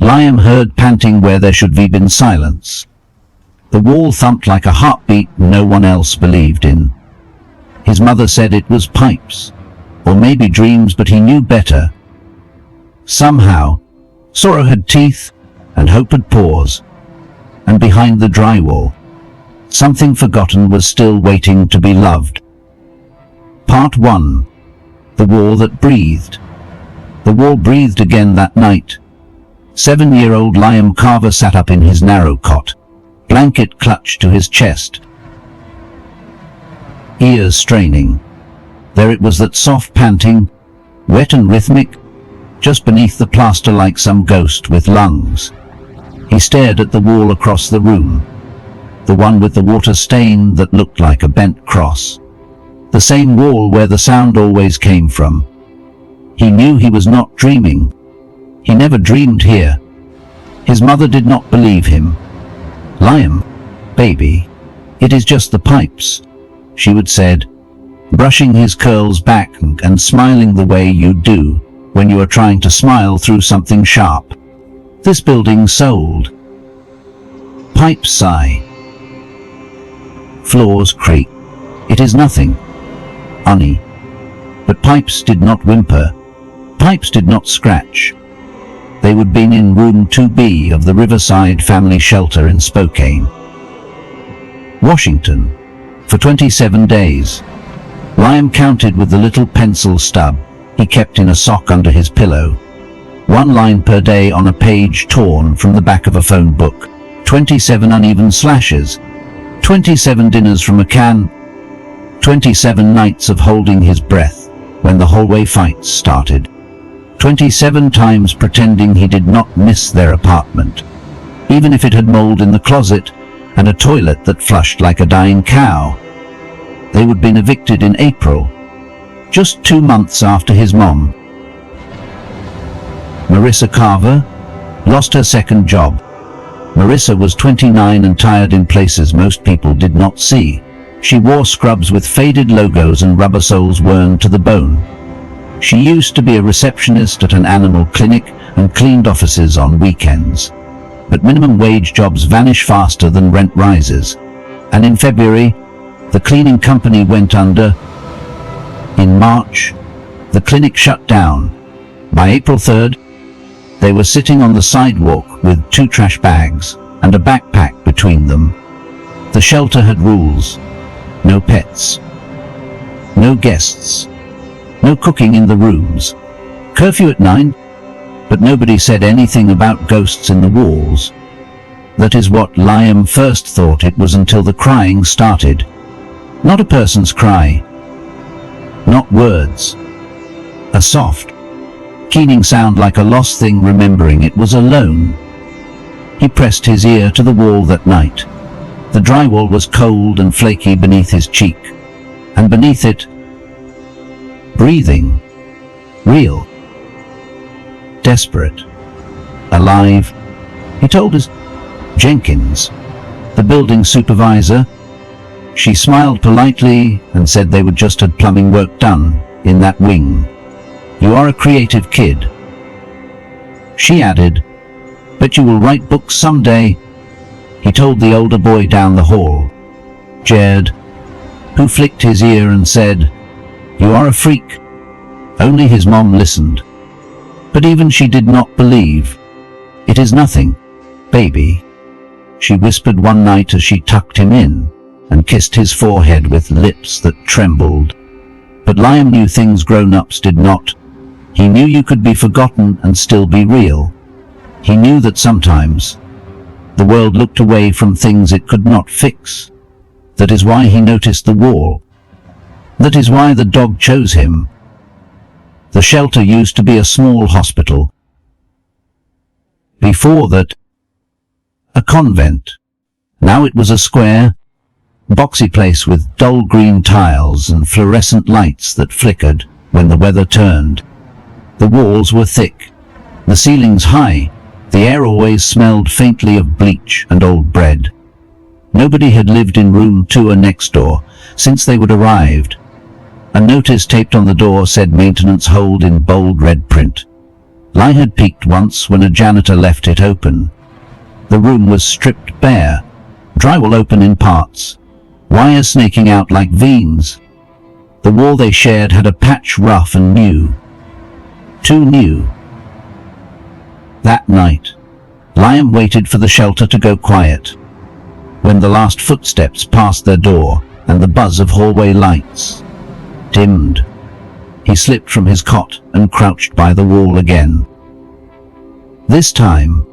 Liam heard panting where there should have been silence. The wall thumped like a heartbeat no one else believed in. His mother said it was pipes, or maybe dreams, but he knew better. Somehow, sorrow had teeth, and hope had paws, and behind the drywall, something forgotten was still waiting to be loved. Part 1. The wall that breathed. The wall breathed again that night. 7-year-old Liam Carver sat up in his narrow cot, blanket clutched to his chest, ears straining. There it was, that soft panting, wet and rhythmic, just beneath the plaster like some ghost with lungs. He stared at the wall across the room, the one with the water stain that looked like a bent cross. The same wall where the sound always came from. He knew he was not dreaming. He never dreamed here. His mother did not believe him. "Liam, baby, it is just the pipes," she would said, brushing his curls back and smiling the way you do when you are trying to smile through something sharp. This building sold. Pipes sigh. Floors creak. It is nothing, honey. But pipes did not whimper. Pipes did not scratch. They would been in room 2B of the Riverside Family Shelter in Spokane, Washington, for 27 days. Liam counted with the little pencil stub he kept in a sock under his pillow. 1 line per day on a page torn from the back of a phone book. 27 uneven slashes. 27 dinners from a can. 27 nights of holding his breath when the hallway fights started. 27 times pretending he did not miss their apartment, even if it had mold in the closet and a toilet that flushed like a dying cow. They would have been evicted in April, just 2 months after his mom, Marissa Carver, lost her second job. Marissa was 29 and tired in places most people did not see. She wore scrubs with faded logos and rubber soles worn to the bone. She used to be a receptionist at an animal clinic and cleaned offices on weekends. But minimum wage jobs vanish faster than rent rises. And in February, the cleaning company went under. In March, the clinic shut down. By April 3rd, they were sitting on the sidewalk with 2 trash bags and a backpack between them. The shelter had rules. No pets. No guests. No cooking in the rooms. Curfew at 9, but nobody said anything about ghosts in the walls. That is what Liam first thought it was until the crying started. Not a person's cry. Not words. A soft, keening sound like a lost thing remembering it was alone. He pressed his ear to the wall that night. The drywall was cold and flaky beneath his cheek, and beneath it, breathing, real, desperate, alive. He told us, Jenkins, the building supervisor. She smiled politely and said they would just had plumbing work done in that wing. "You are a creative kid." She added, "Bet you will write books someday." He told the older boy down the hall, Jared, who flicked his ear and said, "You are a freak." Only his mom listened. But even she did not believe. "It is nothing, baby," she whispered one night as she tucked him in and kissed his forehead with lips that trembled. But Liam knew things grown-ups did not. He knew you could be forgotten and still be real. He knew that sometimes the world looked away from things it could not fix. That is why he noticed the wall. That is why the dog chose him. The shelter used to be a small hospital. Before that, a convent. Now it was a square, boxy place with dull green tiles and fluorescent lights that flickered when the weather turned. The walls were thick, the ceilings high, the air always smelled faintly of bleach and old bread. Nobody had lived in room 2 or next door since they would arrived. A notice taped on the door said maintenance hold in bold red print. Liam had peeked once when a janitor left it open. The room was stripped bare, drywall open in parts, wires snaking out like veins. The wall they shared had a patch rough and new. Too new. That night, Liam waited for the shelter to go quiet. When the last footsteps passed their door and the buzz of hallway lights dimmed, he slipped from his cot and crouched by the wall again. This time,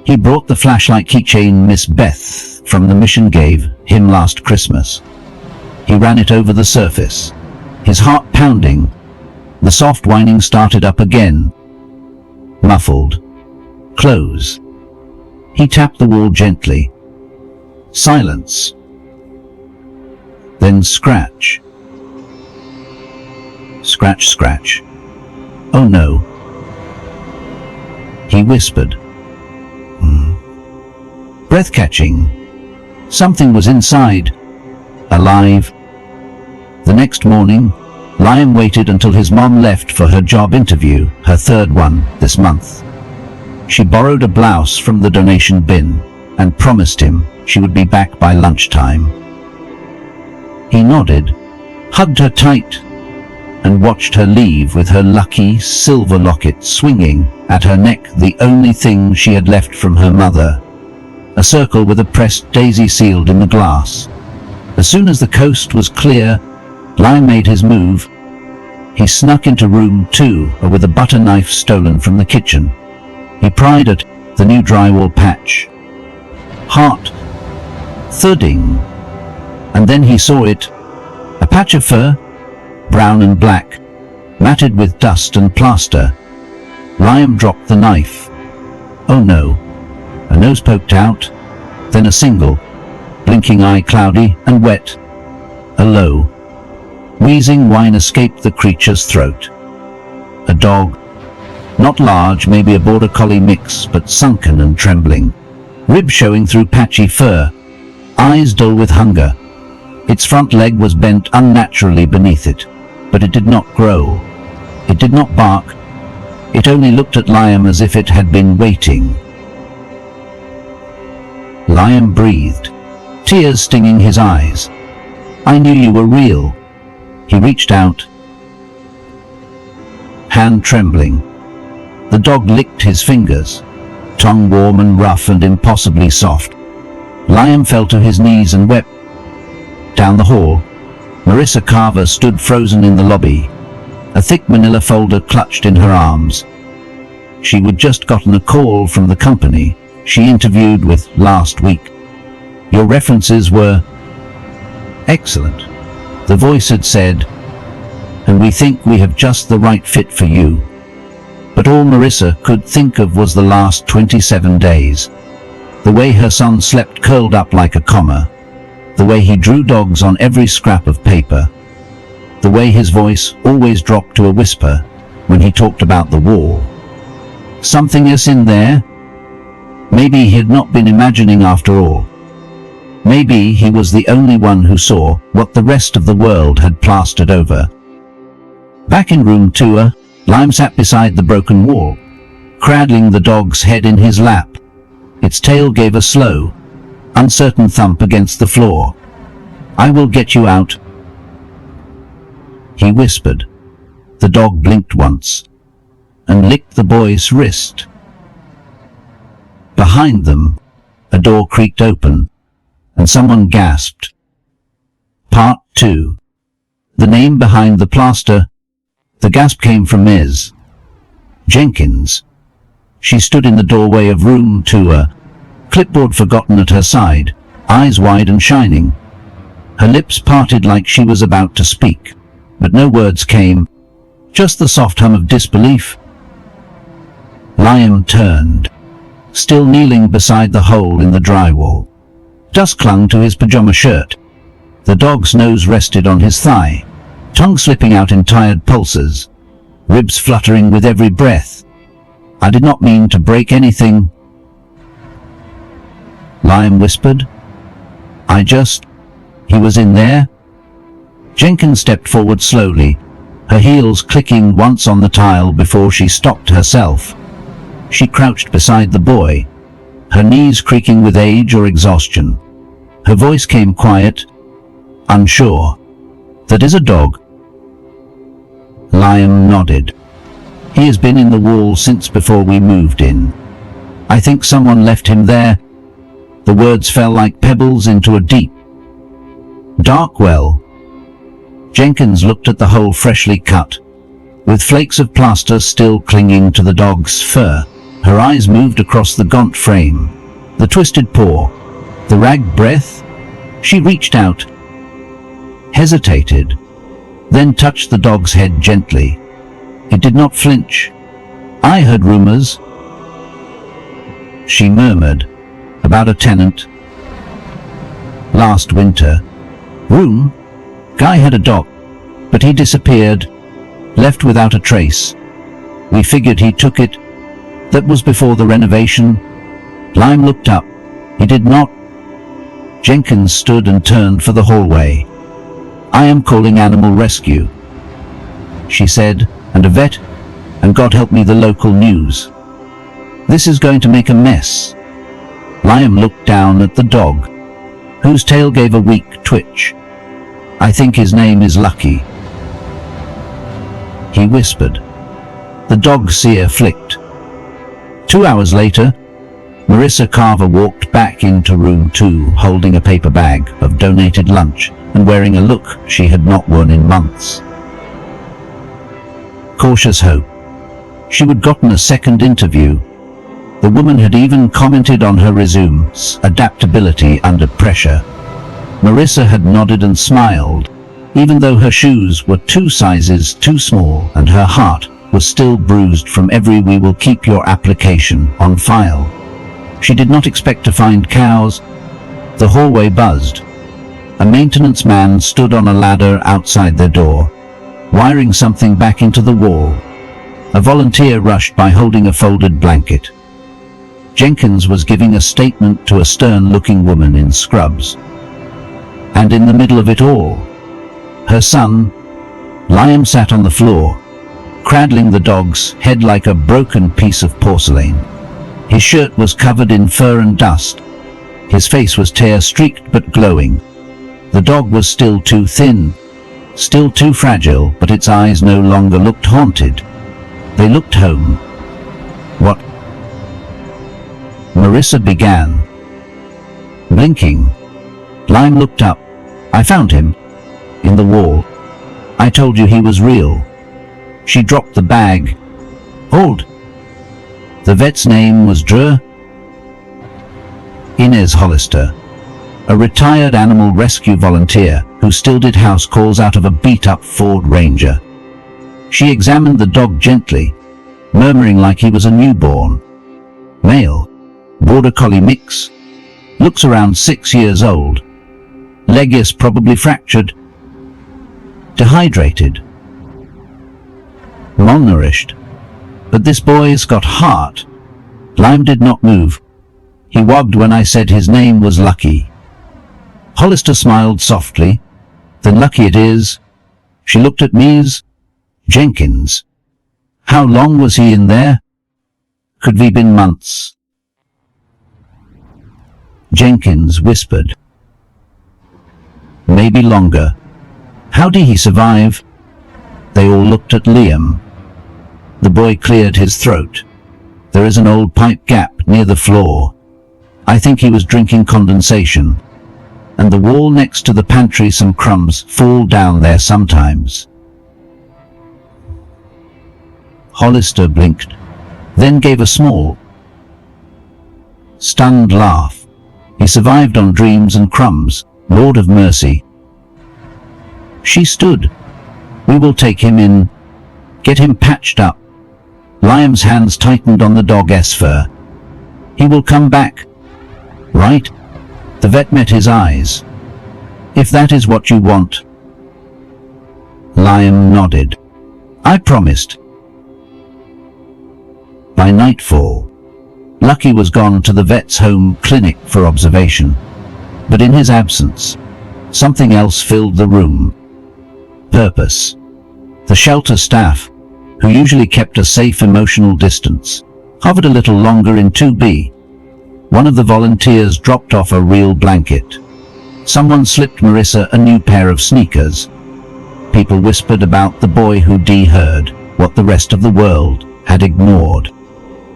he brought the flashlight keychain Miss Beth from the mission gave him last Christmas. He ran it over the surface, his heart pounding. The soft whining started up again. Muffled. Close. He tapped the wall gently. Silence. Then scratch. Scratch, scratch. Oh no. He whispered. Breath-catching. Something was inside. Alive. The next morning, Liam waited until his mom left for her job interview, her third one this month. She borrowed a blouse from the donation bin and promised him she would be back by lunchtime. He nodded, hugged her tight, and watched her leave with her lucky silver locket swinging at her neck, the only thing she had left from her mother. A circle with a pressed daisy sealed in the glass. As soon as the coast was clear, Liam made his move. He snuck into room 2 with a butter knife stolen from the kitchen. He pried at the new drywall patch. Heart thudding. And then he saw it. A patch of fur, brown and black, matted with dust and plaster. Liam dropped the knife. Oh no. A nose poked out, then a single, blinking eye cloudy and wet. A low, wheezing whine escaped the creature's throat. A dog, not large, maybe a border collie mix, but sunken and trembling. Ribs showing through patchy fur, eyes dull with hunger. Its front leg was bent unnaturally beneath it, but it did not growl. It did not bark. It only looked at Liam as if it had been waiting. Liam breathed, tears stinging his eyes. I knew you were real. He reached out, hand trembling. The dog licked his fingers, tongue warm and rough and impossibly soft. Liam fell to his knees and wept. Down the hall, Marissa Carver stood frozen in the lobby, a thick manila folder clutched in her arms. She had just gotten a call from the company she interviewed with last week. Your references were excellent, the voice had said, and we think we have just the right fit for you. But all Marissa could think of was the last 27 days. The way her son slept curled up like a comma. The way he drew dogs on every scrap of paper. The way his voice always dropped to a whisper when he talked about the war. Something else in there? Maybe he had not been imagining after all. Maybe he was the only one who saw what the rest of the world had plastered over. Back in room 2, Liam sat beside the broken wall, cradling the dog's head in his lap. Its tail gave a slow, uncertain thump against the floor. I will get you out, he whispered. The dog blinked once and licked the boy's wrist. Behind them, a door creaked open, and someone gasped. Part 2. The name behind the plaster. The gasp came from Ms. Jenkins. She stood in the doorway of room 2, clipboard forgotten at her side, eyes wide and shining. Her lips parted like she was about to speak, but no words came, just the soft hum of disbelief. Liam turned, still kneeling beside the hole in the drywall. Dust clung to his pajama shirt. The dog's nose rested on his thigh, tongue slipping out in tired pulses, ribs fluttering with every breath. I did not mean to break anything, Liam whispered. He was in there? Jenkins stepped forward slowly, her heels clicking once on the tile before she stopped herself. She crouched beside the boy, her knees creaking with age or exhaustion. Her voice came quiet, unsure. "That is a dog?" Liam nodded. "He has been in the wall since before we moved in. I think someone left him there." The words fell like pebbles into a deep, dark well. Jenkins looked at the hole freshly cut, with flakes of plaster still clinging to the dog's fur. Her eyes moved across the gaunt frame, the twisted paw, the ragged breath. She reached out, hesitated, then touched the dog's head gently. It did not flinch. "I heard rumors," she murmured, "about a tenant. Last winter. Room? Guy had a dog, but he disappeared, left without a trace. We figured he took it. That was before the renovation." Lime looked up. He did not. Jenkins stood and turned for the hallway. "I am calling animal rescue," she said, "and a vet, and God help me, the local news. This is going to make a mess." Liam looked down at the dog, whose tail gave a weak twitch. "I think his name is Lucky," he whispered. The dog's ear flicked. 2 hours later, Marissa Carver walked back into room 2, holding a paper bag of donated lunch and wearing a look she had not worn in months. Cautious hope. She would gotten a second interview. The woman had even commented on her resume's adaptability under pressure. Marissa had nodded and smiled, even though her shoes were 2 sizes too small and her heart was still bruised from every "we will keep your application on file." She did not expect to find cows. The hallway buzzed. A maintenance man stood on a ladder outside their door, wiring something back into the wall. A volunteer rushed by holding a folded blanket. Jenkins was giving a statement to a stern-looking woman in scrubs. And in the middle of it all, her son, Liam, sat on the floor, cradling the dog's head like a broken piece of porcelain. His shirt was covered in fur and dust. His face was tear-streaked but glowing. The dog was still too thin, still too fragile, but its eyes no longer looked haunted. They looked home. "What?" Marissa began. Blinking, Lime looked up. "I found him. In the wall. I told you he was real." She dropped the bag. "Hold." The vet's name was Inez Hollister, a retired animal rescue volunteer who still did house calls out of a beat-up Ford Ranger. She examined the dog gently, murmuring like he was a newborn. "Male, border collie mix. Looks around 6 years old. Leg is probably fractured. Dehydrated. Malnourished. But this boy's got heart." Lime did not move. "He wagged when I said his name was Lucky." Hollister smiled softly. "Then Lucky it is." She looked at Ms. Jenkins. "How long was he in there?" "Could be been months." Jenkins whispered. "Maybe longer. How did he survive?" They all looked at Liam. The boy cleared his throat. "There is an old pipe gap near the floor. I think he was drinking condensation. And the wall next to the pantry, some crumbs fall down there sometimes." Hollister blinked, then gave a small, stunned laugh. "He survived on dreams and crumbs, Lord of mercy." She stood. "We will take him in. Get him patched up." Liam's hands tightened on the dog's fur. "He will come back. Right?" The vet met his eyes. "If that is what you want." Liam nodded. "I promised." By nightfall, Lucky was gone to the vet's home clinic for observation. But in his absence, something else filled the room. Purpose. The shelter staff, who usually kept a safe emotional distance, hovered a little longer in 2B. One of the volunteers dropped off a real blanket. Someone slipped Marissa a new pair of sneakers. People whispered about the boy who Dee heard, what the rest of the world had ignored.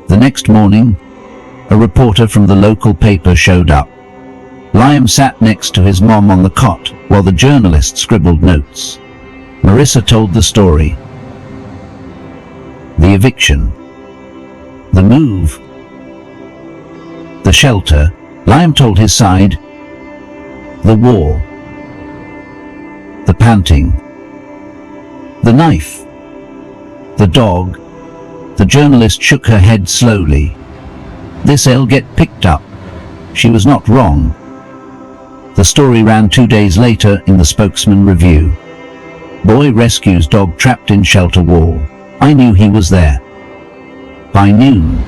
The next morning, a reporter from the local paper showed up. Liam sat next to his mom on the cot while the journalist scribbled notes. Marissa told the story. The eviction. The move. The shelter. Liam told his side. The war. The panting. The knife. The dog. The journalist shook her head slowly. This'll get picked up. She was not wrong. The story ran 2 days later in the Spokesman Review. Boy rescues dog trapped in shelter wall. I knew he was there. By noon,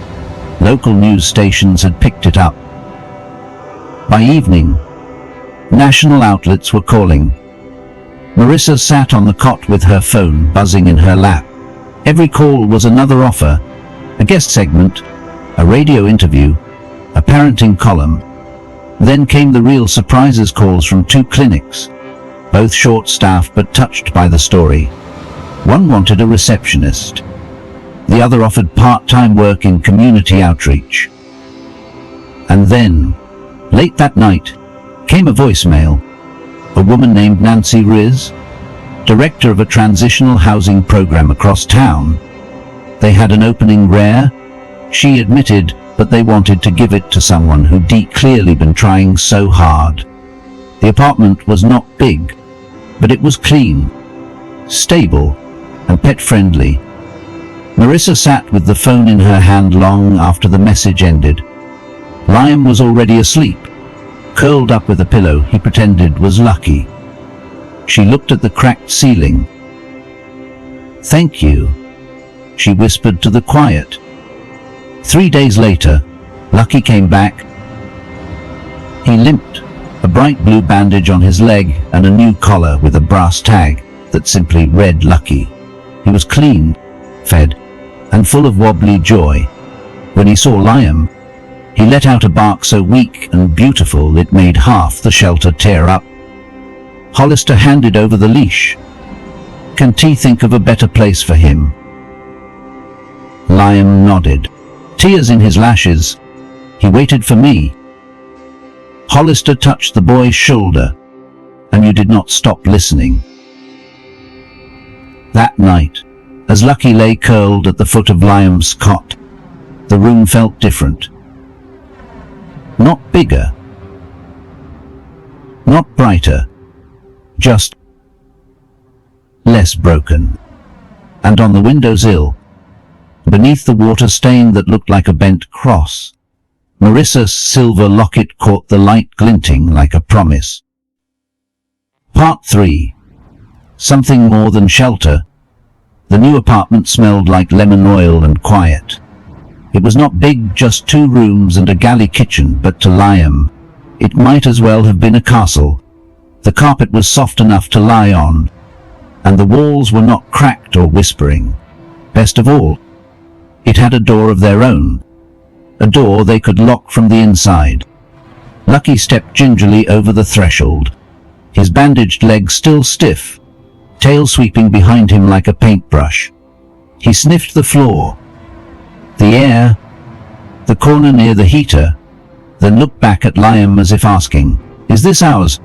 local news stations had picked it up. By evening, national outlets were calling. Marissa sat on the cot with her phone buzzing in her lap. Every call was another offer, a guest segment, a radio interview, a parenting column. Then came the real surprises calls from 2 clinics, both short-staffed but touched by the story. One wanted a receptionist. The other offered part-time work in community outreach. And then, late that night, came a voicemail. A woman named Nancy Riz, director of a transitional housing program across town. They had an opening rare, she admitted, but they wanted to give it to someone who'd clearly been trying so hard. The apartment was not big, but it was clean, stable, and pet-friendly. Marissa sat with the phone in her hand long after the message ended. Liam was already asleep, curled up with a pillow he pretended was lucky. She looked at the cracked ceiling. "Thank you," she whispered to the quiet. 3 days later, Lucky came back. He limped, a bright blue bandage on his leg and a new collar with a brass tag that simply read Lucky. He was clean, fed, and full of wobbly joy. When he saw Liam, he let out a bark so weak and beautiful it made half the shelter tear up. Hollister handed over the leash. "Can T think of a better place for him?" Liam nodded, tears in his lashes. He waited for me. Hollister touched the boy's shoulder, "And you did not stop listening." That night, as Lucky lay curled at the foot of Liam's cot, the room felt different. Not bigger, not brighter, just less broken. And on the windowsill, beneath the water stain that looked like a bent cross, Marissa's silver locket caught the light glinting like a promise. Part 3. Something more than shelter. The new apartment smelled like lemon oil and quiet. It was not big, just 2 rooms and a galley kitchen, but to Liam, it might as well have been a castle. The carpet was soft enough to lie on, and the walls were not cracked or whispering. Best of all, it had a door of their own, a door they could lock from the inside. Lucky stepped gingerly over the threshold, his bandaged legs still stiff, tail sweeping behind him like a paintbrush. He sniffed the floor, the air, the corner near the heater, then looked back at Liam as if asking, "Is this ours?"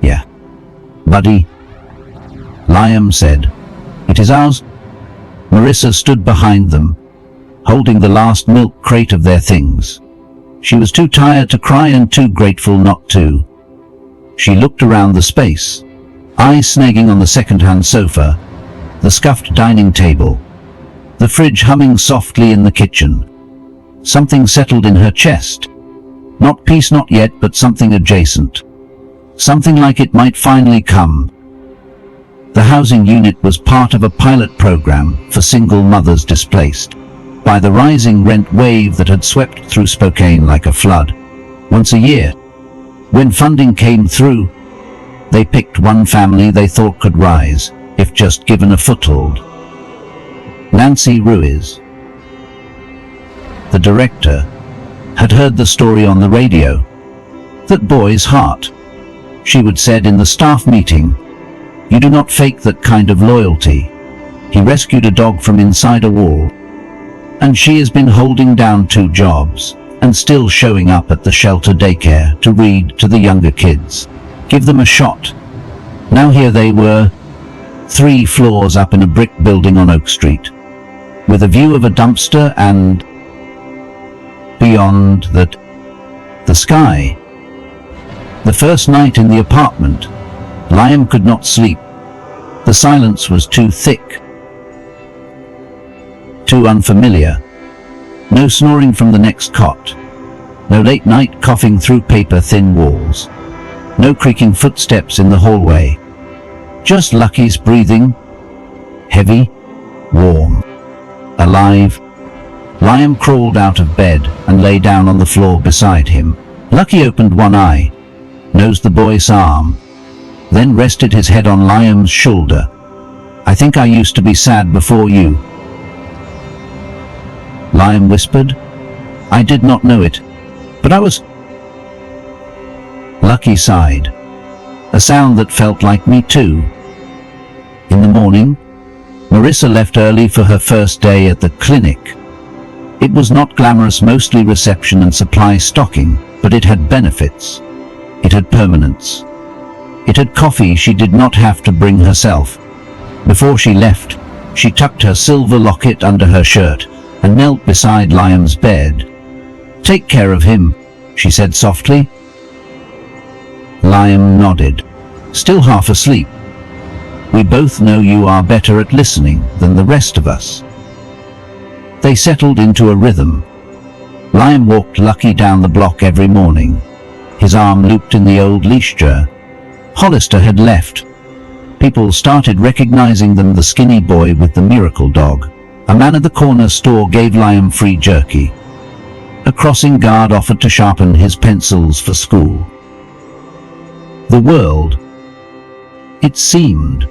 "Yeah, buddy," Liam said. "It is ours." Marissa stood behind them, holding the last milk crate of their things. She was too tired to cry and too grateful not to. She looked around the space, eyes snagging on the second-hand sofa, the scuffed dining table, the fridge humming softly in the kitchen. Something settled in her chest. Not peace, not yet, but something adjacent. Something like it might finally come. The housing unit was part of a pilot program for single mothers displaced by the rising rent wave that had swept through Spokane like a flood. Once a year, when funding came through, they picked one family they thought could rise, if just given a foothold. Nancy Ruiz, the director, had heard the story on the radio. That boy's heart, she would said in the staff meeting. You do not fake that kind of loyalty. He rescued a dog from inside a wall. And she has been holding down 2 jobs and still showing up at the shelter daycare to read to the younger kids. Give them a shot. Now here they were, 3 floors up in a brick building on Oak Street, with a view of a dumpster and, beyond that, the sky. The first night in the apartment, Liam could not sleep. The silence was too thick, too unfamiliar. No snoring from the next cot. No late night coughing through paper-thin walls. No creaking footsteps in the hallway. Just Lucky's breathing. Heavy, warm, alive. Liam crawled out of bed and lay down on the floor beside him. Lucky opened one eye, nosed the boy's arm, then rested his head on Liam's shoulder. I think I used to be sad before you, Liam whispered. I did not know it, but I was. Lucky sighed, a sound that felt like me too. In the morning, Marissa left early for her first day at the clinic. It was not glamorous, mostly reception and supply stocking, but it had benefits. It had permanence. It had coffee she did not have to bring herself. Before she left, she tucked her silver locket under her shirt and knelt beside Liam's bed. Take care of him, she said softly. Liam nodded, still half asleep. We both know you are better at listening than the rest of us. They settled into a rhythm. Liam walked Lucky down the block every morning, his arm looped in the old leash jar. Hollister had left. People started recognizing them, the skinny boy with the miracle dog. A man at the corner store gave Liam free jerky. A crossing guard offered to sharpen his pencils for school. The world, it seemed,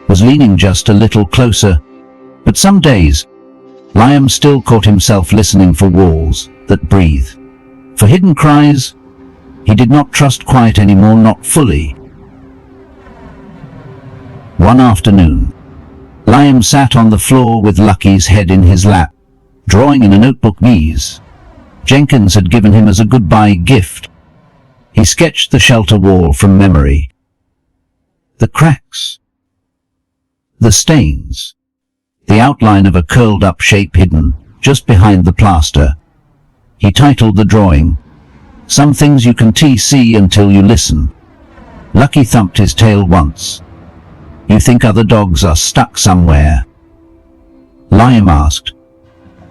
was leaning just a little closer, but some days, Liam still caught himself listening for walls that breathe. For hidden cries, he did not trust quiet anymore, not fully. One afternoon, Liam sat on the floor with Lucky's head in his lap, drawing in a notebook Mies Jenkins had given him as a goodbye gift. He sketched the shelter wall from memory. The cracks, the stains, the outline of a curled-up shape hidden just behind the plaster. He titled the drawing, Some Things You Can See Until You Listen. Lucky thumped his tail once. You think other dogs are stuck somewhere? Liam asked.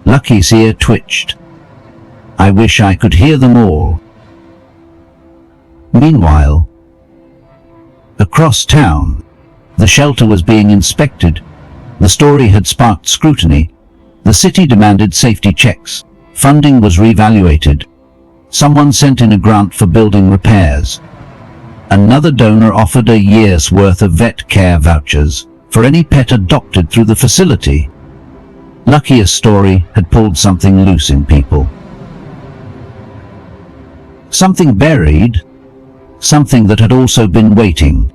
Lucky's ear twitched. I wish I could hear them all. Meanwhile, across town, the shelter was being inspected. The story had sparked scrutiny. The city demanded safety checks. Funding was reevaluated. Someone sent in a grant for building repairs. Another donor offered a year's worth of vet care vouchers for any pet adopted through the facility. Lucky's story had pulled something loose in people. Something buried, something that had also been waiting,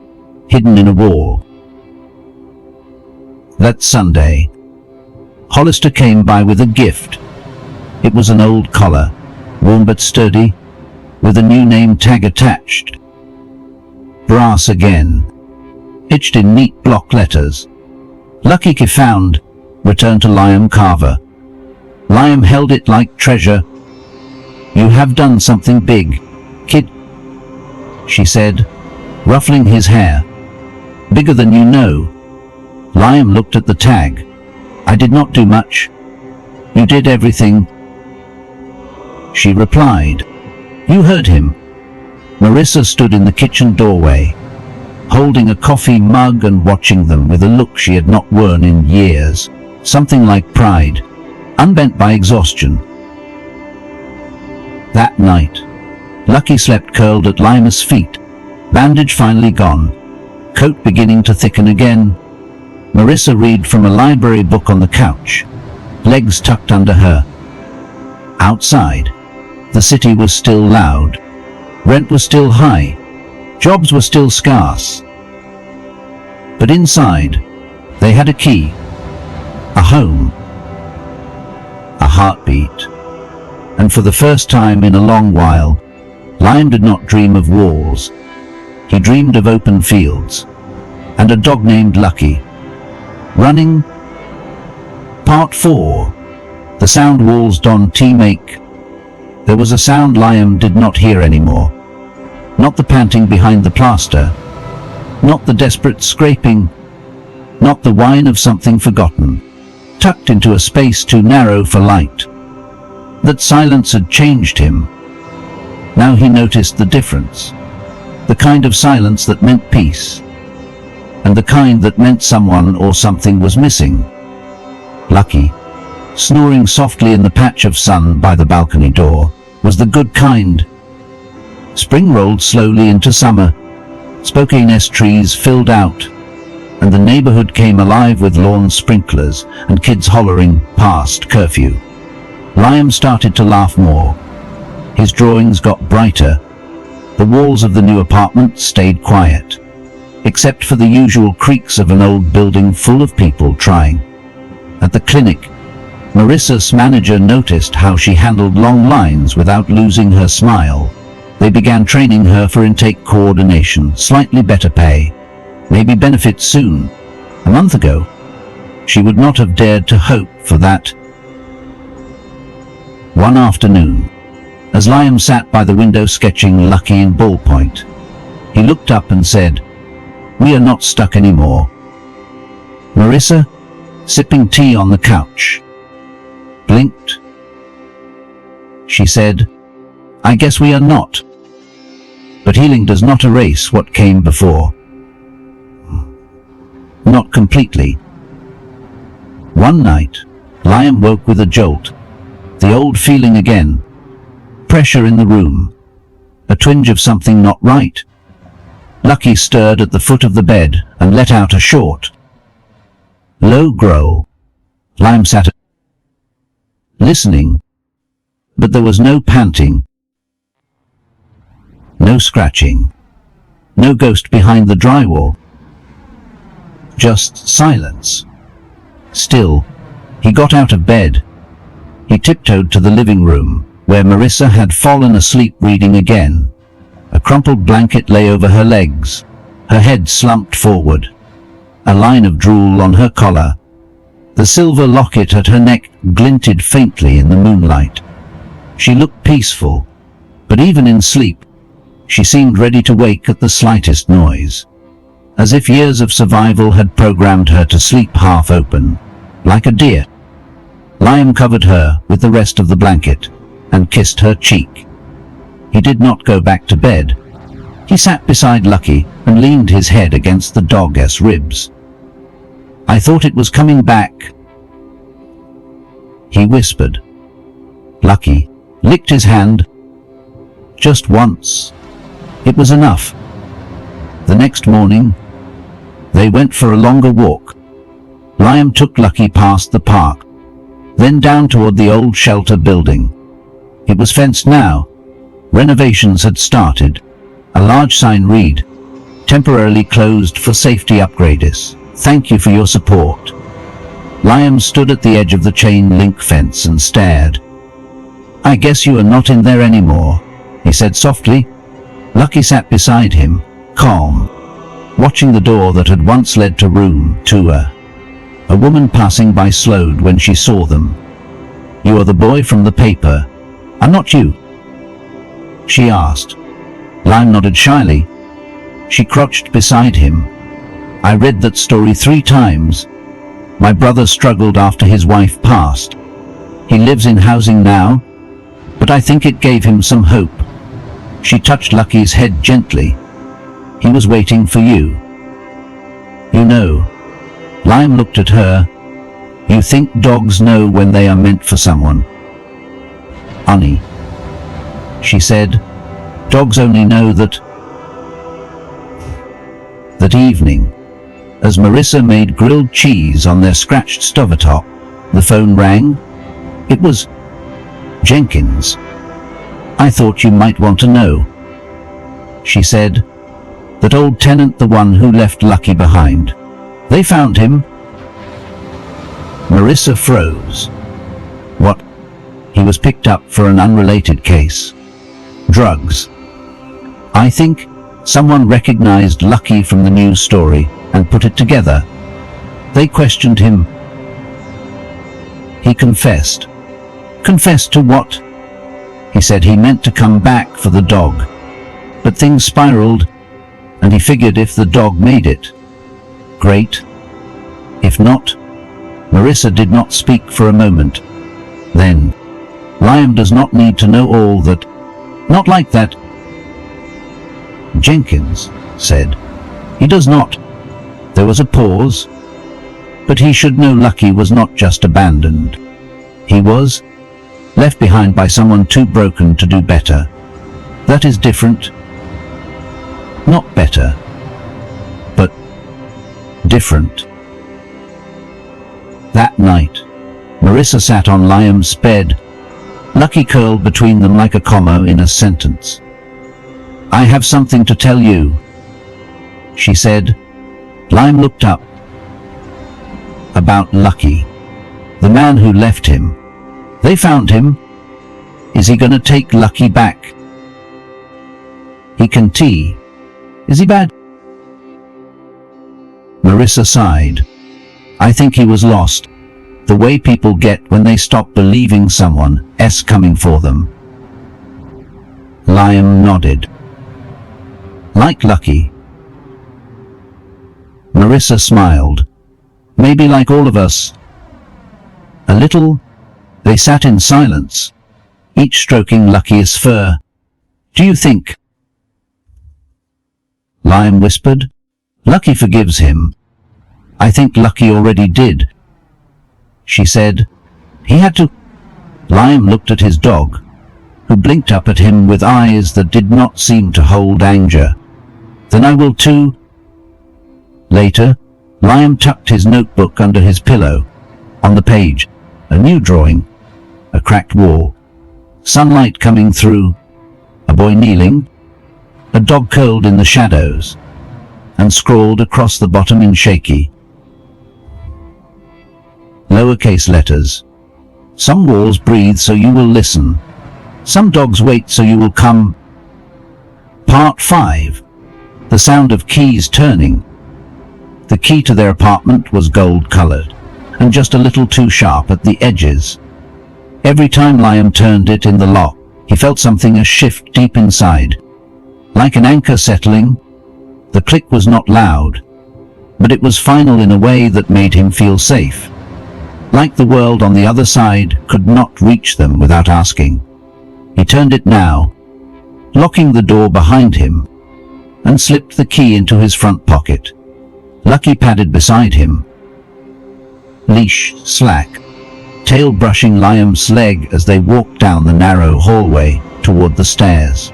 hidden in a wall. That Sunday, Hollister came by with a gift. It was an old collar, warm but sturdy, with a new name tag attached. Brass again, etched in neat block letters. Lucky found, returned to Liam Carver. Liam held it like treasure. You have done something big, kid, she said, ruffling his hair. Bigger than you know. Liam looked at the tag. I did not do much. You did everything, she replied. You heard him. Marissa stood in the kitchen doorway, holding a coffee mug and watching them with a look she had not worn in years, something like pride, unbent by exhaustion. That night, Lucky slept curled at Lima's feet, bandage finally gone, coat beginning to thicken again. Marissa read from a library book on the couch, legs tucked under her. Outside, the city was still loud. Rent was still high. Jobs were still scarce. But inside, they had a key, a home, a heartbeat. And for the first time in a long while, Liam did not dream of walls. He dreamed of open fields, and a dog named Lucky. Running. Part 4. The sound walls don't make. There was a sound Liam did not hear anymore. Not the panting behind the plaster. Not the desperate scraping. Not the whine of something forgotten, tucked into a space too narrow for light. That silence had changed him. Now he noticed the difference. The kind of silence that meant peace, and the kind that meant someone or something was missing. Lucky, snoring softly in the patch of sun by the balcony door, was the good kind. Spring rolled slowly into summer. Spokane-esque trees filled out, and the neighborhood came alive with lawn sprinklers and kids hollering past curfew. Liam started to laugh more. His drawings got brighter. The walls of the new apartment stayed quiet, except for the usual creaks of an old building full of people trying. At the clinic, Marissa's manager noticed how she handled long lines without losing her smile. They began training her for intake coordination, slightly better pay, maybe benefits soon. A month ago, she would not have dared to hope for that. One afternoon, as Liam sat by the window sketching Lucky in ballpoint, he looked up and said, "We are not stuck anymore." Marissa, sipping tea on the couch, blinked. She said, "I guess we are not. But healing does not erase what came before." Not completely. One night, Liam woke with a jolt. The old feeling again. Pressure in the room. A twinge of something not right. Lucky stirred at the foot of the bed and let out a short, low growl. Liam sat listening, but there was no panting, no scratching, no ghost behind the drywall. Just silence. Still, he got out of bed. He tiptoed to the living room, where Marissa had fallen asleep reading again. A crumpled blanket lay over her legs, her head slumped forward, a line of drool on her collar. The silver locket at her neck glinted faintly in the moonlight. She looked peaceful, but even in sleep, she seemed ready to wake at the slightest noise, as if years of survival had programmed her to sleep half open, like a deer. Liam covered her with the rest of the blanket and kissed her cheek. He did not go back to bed. He sat beside Lucky and leaned his head against the dog's ribs. "I thought it was coming back," he whispered. Lucky licked his hand. Just once. It was enough. The next morning, they went for a longer walk. Liam took Lucky past the park, then down toward the old shelter building. It was fenced now. Renovations had started. A large sign read, "Temporarily closed for safety upgrades. Thank you for your support." Liam stood at the edge of the chain link fence and stared. "I guess you are not in there anymore," he said softly. Lucky sat beside him, calm, watching the door that had once led to room 2. A woman passing by slowed when she saw them. "You are the boy from the paper, are not you?" she asked. Liam nodded shyly. She crouched beside him. "I read that story 3 times. My brother struggled after his wife passed. He lives in housing now, but I think it gave him some hope." She touched Lucky's head gently. "He was waiting for you. You know." Liam looked at her. "You think dogs know when they are meant for someone?" "Honey," she said, "dogs only know that evening, As Marissa made grilled cheese on their scratched stovetop, the phone rang. It was Jenkins. "I thought you might want to know," she said. "That old tenant, the one who left Lucky behind. They found him." Marissa froze. "What?" "He was picked up for an unrelated case. Drugs. I think someone recognized Lucky from the news story and put it together. They questioned him. He confessed." "Confessed to what?" "He said he meant to come back for the dog, but things spiraled, and he figured if the dog made it, great. If not..." Marissa did not speak for a moment. Then, "Liam does not need to know all that. Not like that," Jenkins said. "He does not." There was a pause. "But he should know Lucky was not just abandoned. He was left behind by someone too broken to do better. That is different. Not better, but different." That night, Marissa sat on Liam's bed, Lucky curled between them like a comma in a sentence. "I have something to tell you," she said. Liam looked up. "About Lucky, the man who left him. They found him. Is he gonna take Lucky back? He can tea. Is he bad?" Marissa sighed. "I think he was lost. The way people get when they stop believing someone else coming for them." Liam nodded. "Like Lucky." Marissa smiled. "Maybe like all of us. A little." They sat in silence, each stroking Lucky's fur. "Do you think?" Liam whispered. "Lucky forgives him." "I think Lucky already did," she said. "He had to." Liam looked at his dog, who blinked up at him with eyes that did not seem to hold anger. "Then I will too." Later, Liam tucked his notebook under his pillow. On the page, a new drawing, a cracked wall, sunlight coming through, a boy kneeling, a dog curled in the shadows, and scrawled across the bottom in shaky, lowercase letters. "Some walls breathe so you will listen. Some dogs wait so you will come." Part 5. The sound of keys turning. The key to their apartment was gold-colored, and just a little too sharp at the edges. Every time Liam turned it in the lock, he felt something a shift deep inside. Like an anchor settling. The click was not loud, but it was final in a way that made him feel safe. Like the world on the other side could not reach them without asking. He turned it now, locking the door behind him, and slipped the key into his front pocket. Lucky padded beside him, leash slack, tail brushing Liam's leg as they walked down the narrow hallway toward the stairs.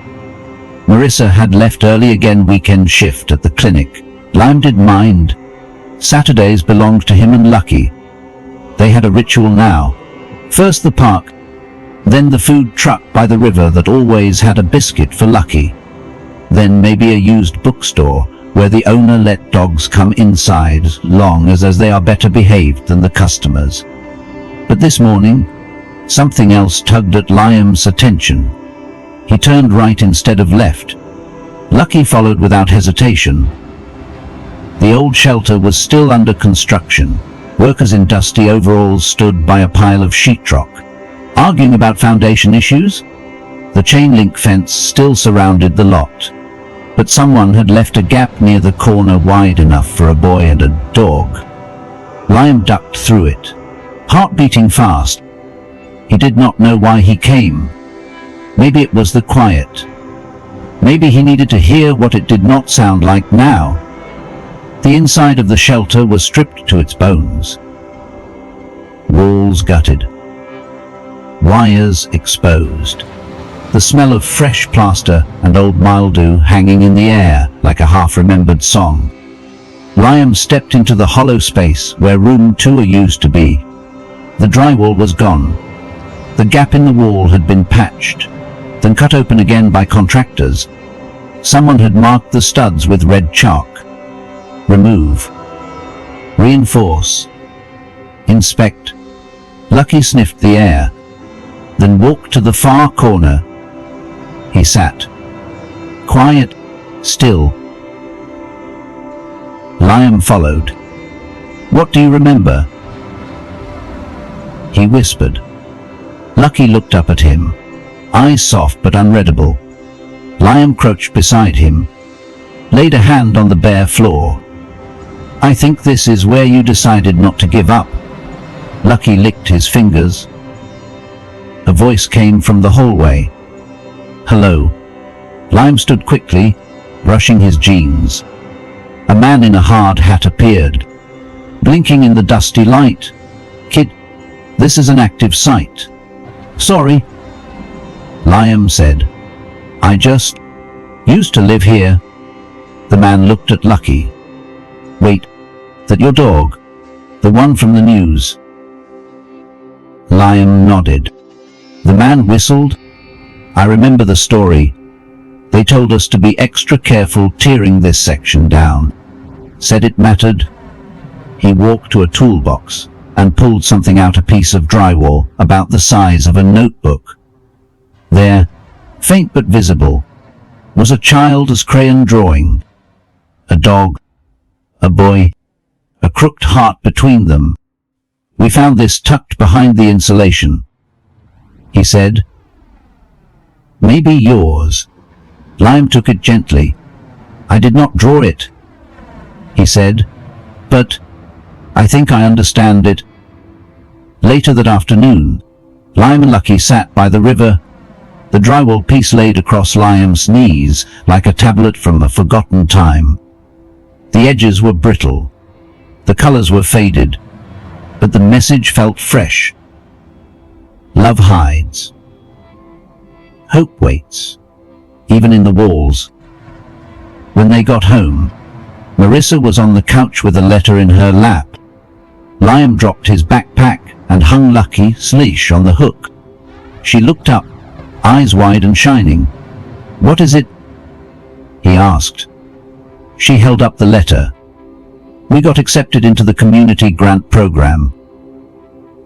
Marissa had left early again, weekend shift at the clinic. Liam did mind. Saturdays belonged to him and Lucky. They had a ritual now. First the park, then the food truck by the river that always had a biscuit for Lucky. Then maybe a used bookstore where the owner let dogs come inside as long as they are better behaved than the customers. But this morning, something else tugged at Liam's attention. He turned right instead of left. Lucky followed without hesitation. The old shelter was still under construction. Workers in dusty overalls stood by a pile of sheetrock, arguing about foundation issues. The chain-link fence still surrounded the lot, but someone had left a gap near the corner wide enough for a boy and a dog. Liam ducked through it, heart beating fast. He did not know why he came. Maybe it was the quiet. Maybe he needed to hear what it did not sound like now. The inside of the shelter was stripped to its bones. Walls gutted. Wires exposed. The smell of fresh plaster and old mildew hanging in the air like a half-remembered song. Liam stepped into the hollow space where room 2 used to be. The drywall was gone. The gap in the wall had been patched, then cut open again by contractors. Someone had marked the studs with red chalk. Remove. Reinforce. Inspect. Lucky sniffed the air, then walked to the far corner. He sat. Quiet, still. Liam followed. What do you remember? He whispered. Lucky looked up at him, eyes soft but unreadable. Liam crouched beside him, laid a hand on the bare floor. I think this is where you decided not to give up. Lucky licked his fingers. A voice came from the hallway. Hello. Liam stood quickly, brushing his jeans. A man in a hard hat appeared, blinking in the dusty light. Kid, this is an active site. Sorry, Liam said. I just used to live here. The man looked at Lucky. Wait, that your dog? The one from the news? Liam nodded. The man whistled. I remember the story. They told us to be extra careful tearing this section down. Said it mattered. He walked to a toolbox and pulled something out, a piece of drywall about the size of a notebook. There, faint but visible, was a child's crayon drawing. A dog, a boy, a crooked heart between them. We found this tucked behind the insulation. He said, Maybe yours. Liam took it gently. I did not draw it, he said, but I think I understand it. Later that afternoon, Liam and Lucky sat by the river, the drywall piece laid across Liam's knees like a tablet from a forgotten time. The edges were brittle, the colors were faded, but the message felt fresh. Love hides. Hope waits, even in the walls. When they got home, Marissa was on the couch with a letter in her lap. Liam dropped his backpack and hung Lucky's leash on the hook. She looked up, eyes wide and shining. What is it? He asked. She held up the letter. We got accepted into the community grant program.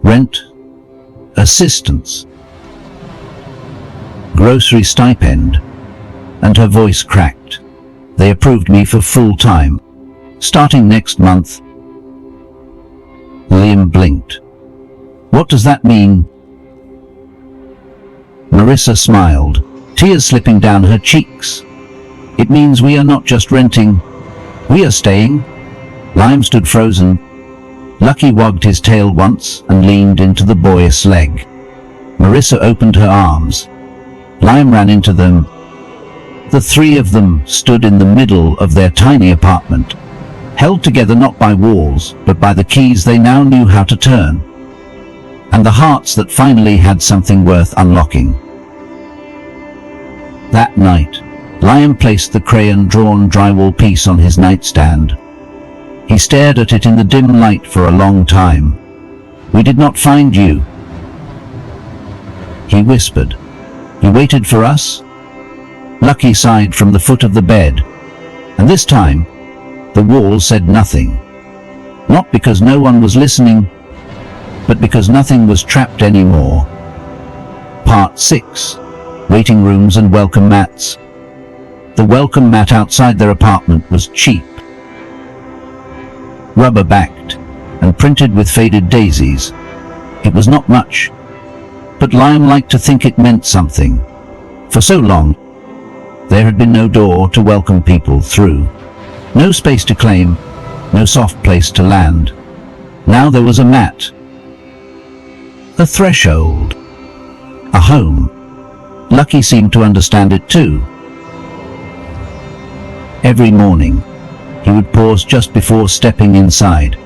Rent, assistance, grocery stipend, and her voice cracked. They approved me for full time, starting next month. Liam blinked. What does that mean? Marissa smiled, tears slipping down her cheeks. It means we are not just renting, we are staying. Liam stood frozen. Lucky wagged his tail once and leaned into the boyish leg. Marissa opened her arms. Liam ran into them. The three of them stood in the middle of their tiny apartment, held together not by walls, but by the keys they now knew how to turn, and the hearts that finally had something worth unlocking. That night, Liam placed the crayon-drawn drywall piece on his nightstand. He stared at it in the dim light for a long time. We did not find you, he whispered. You waited for us? Lucky sighed from the foot of the bed, and this time, the wall said nothing. Not because no one was listening, but because nothing was trapped anymore. Part 6. Waiting rooms and welcome mats. The welcome mat outside their apartment was cheap, rubber-backed, and printed with faded daisies. It was not much, but Liam liked to think it meant something. For so long, there had been no door to welcome people through, no space to claim, no soft place to land. Now there was a mat, a threshold, a home. Lucky seemed to understand it too. Every morning, he would pause just before stepping inside,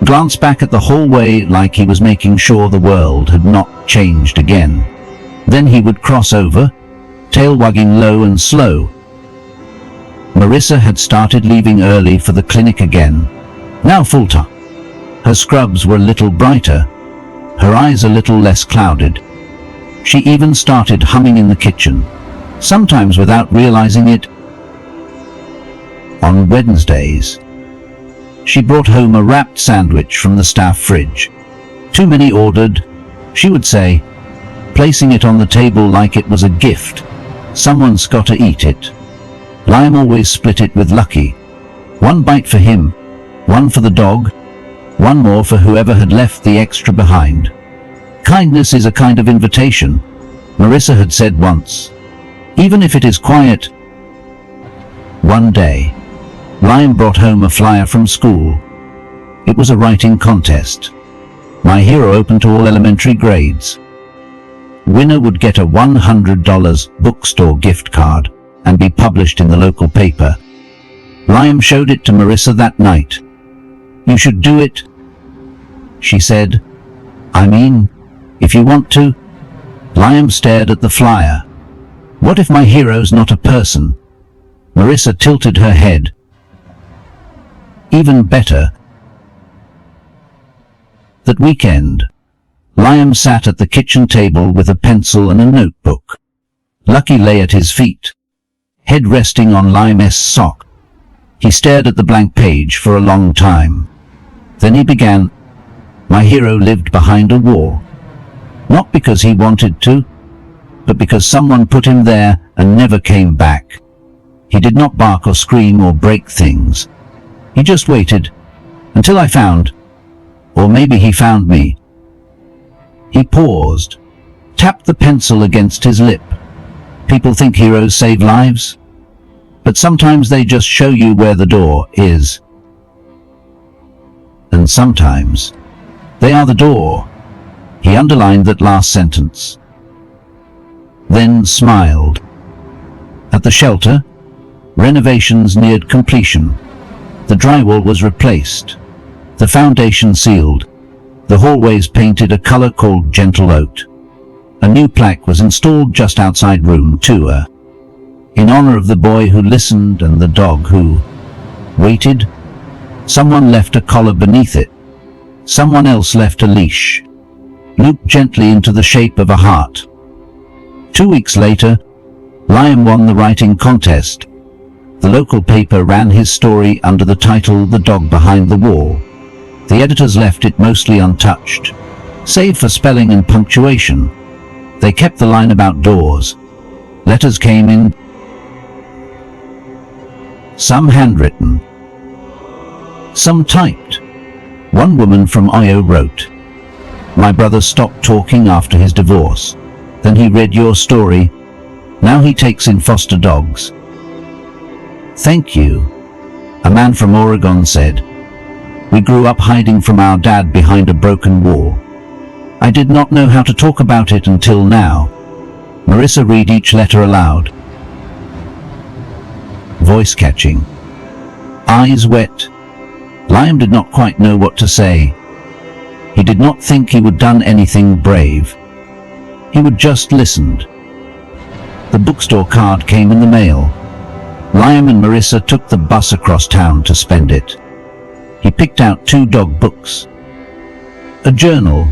glance back at the hallway like he was making sure the world had not changed again. Then he would cross over, tail wagging low and slow. Marissa had started leaving early for the clinic again, now full-time. Her scrubs were a little brighter, her eyes a little less clouded. She even started humming in the kitchen, sometimes without realizing it. On Wednesdays, she brought home a wrapped sandwich from the staff fridge. Too many ordered, she would say, placing it on the table like it was a gift. Someone's got to eat it. Liam always split it with Lucky. One bite for him, one for the dog, one more for whoever had left the extra behind. Kindness is a kind of invitation, Marissa had said once, even if it is quiet. One day, Liam brought home a flyer from school. It was a writing contest. My hero open to all elementary grades. Winner would get a $100 bookstore gift card and be published in the local paper. Liam showed it to Marissa that night. You should do it, she said. I mean, if you want to. Liam stared at the flyer. What if my hero's not a person? Marissa tilted her head. Even better. That weekend, Liam sat at the kitchen table with a pencil and a notebook. Lucky lay at his feet, head resting on Liam's sock. He stared at the blank page for a long time. Then he began. My hero lived behind a wall. Not because he wanted to, but because someone put him there and never came back. He did not bark or scream or break things. He just waited until I found, or maybe he found me. He paused, tapped the pencil against his lip. People think heroes save lives, but sometimes they just show you where the door is. And sometimes they are the door. He underlined that last sentence, then smiled. At the shelter, renovations neared completion. The drywall was replaced, the foundation sealed, the hallways painted a color called Gentle Oat. A new plaque was installed just outside room 2, in honor of the boy who listened and the dog who waited. Someone left a collar beneath it. Someone else left a leash, looped gently into the shape of a heart. 2 weeks later, Liam won the writing contest. The local paper ran his story under the title The Dog Behind the Wall. The editors left it mostly untouched, save for spelling and punctuation. They kept the line about doors. Letters came in, some handwritten, some typed. One woman from Ohio wrote, "My brother stopped talking after his divorce. Then he read your story. Now he takes in foster dogs. Thank you," a man from Oregon said. "We grew up hiding from our dad behind a broken wall. I did not know how to talk about it until now." Marissa read each letter aloud. Voice catching. Eyes wet. Liam did not quite know what to say. He did not think he would done anything brave. He would just listened. The bookstore card came in the mail. Liam and Marissa took the bus across town to spend it. He picked out 2 dog books, a journal,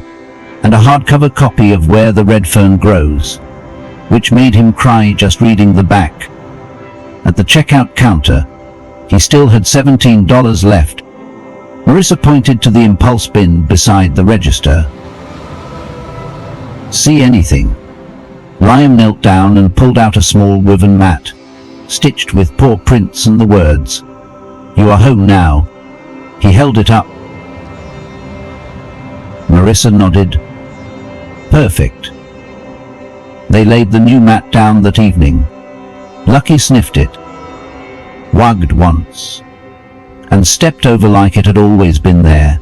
and a hardcover copy of Where the Red Fern Grows, which made him cry just reading the back. At the checkout counter, he still had $17 left. Marissa pointed to the impulse bin beside the register. See anything? Liam knelt down and pulled out a small woven mat, stitched with paw prints and the words, "You are home now." He held it up. Marissa nodded. Perfect. They laid the new mat down that evening. Lucky sniffed it, wagged once, and stepped over like it had always been there.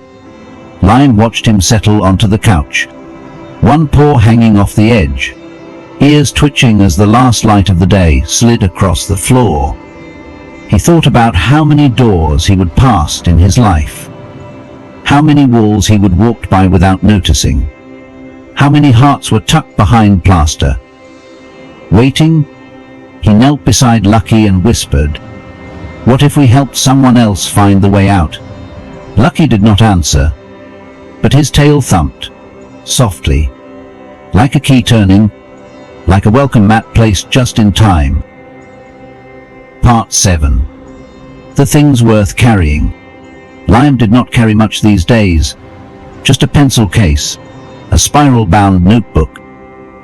Liam watched him settle onto the couch, one paw hanging off the edge, ears twitching as the last light of the day slid across the floor. He thought about how many doors he would pass in his life, how many walls he would walk by without noticing, how many hearts were tucked behind plaster. Waiting, he knelt beside Lucky and whispered, What if we helped someone else find the way out? Lucky did not answer, but his tail thumped, softly, like a key turning, like a welcome mat placed just in time. Part 7. The things worth carrying. Liam did not carry much these days, just a pencil case, a spiral-bound notebook,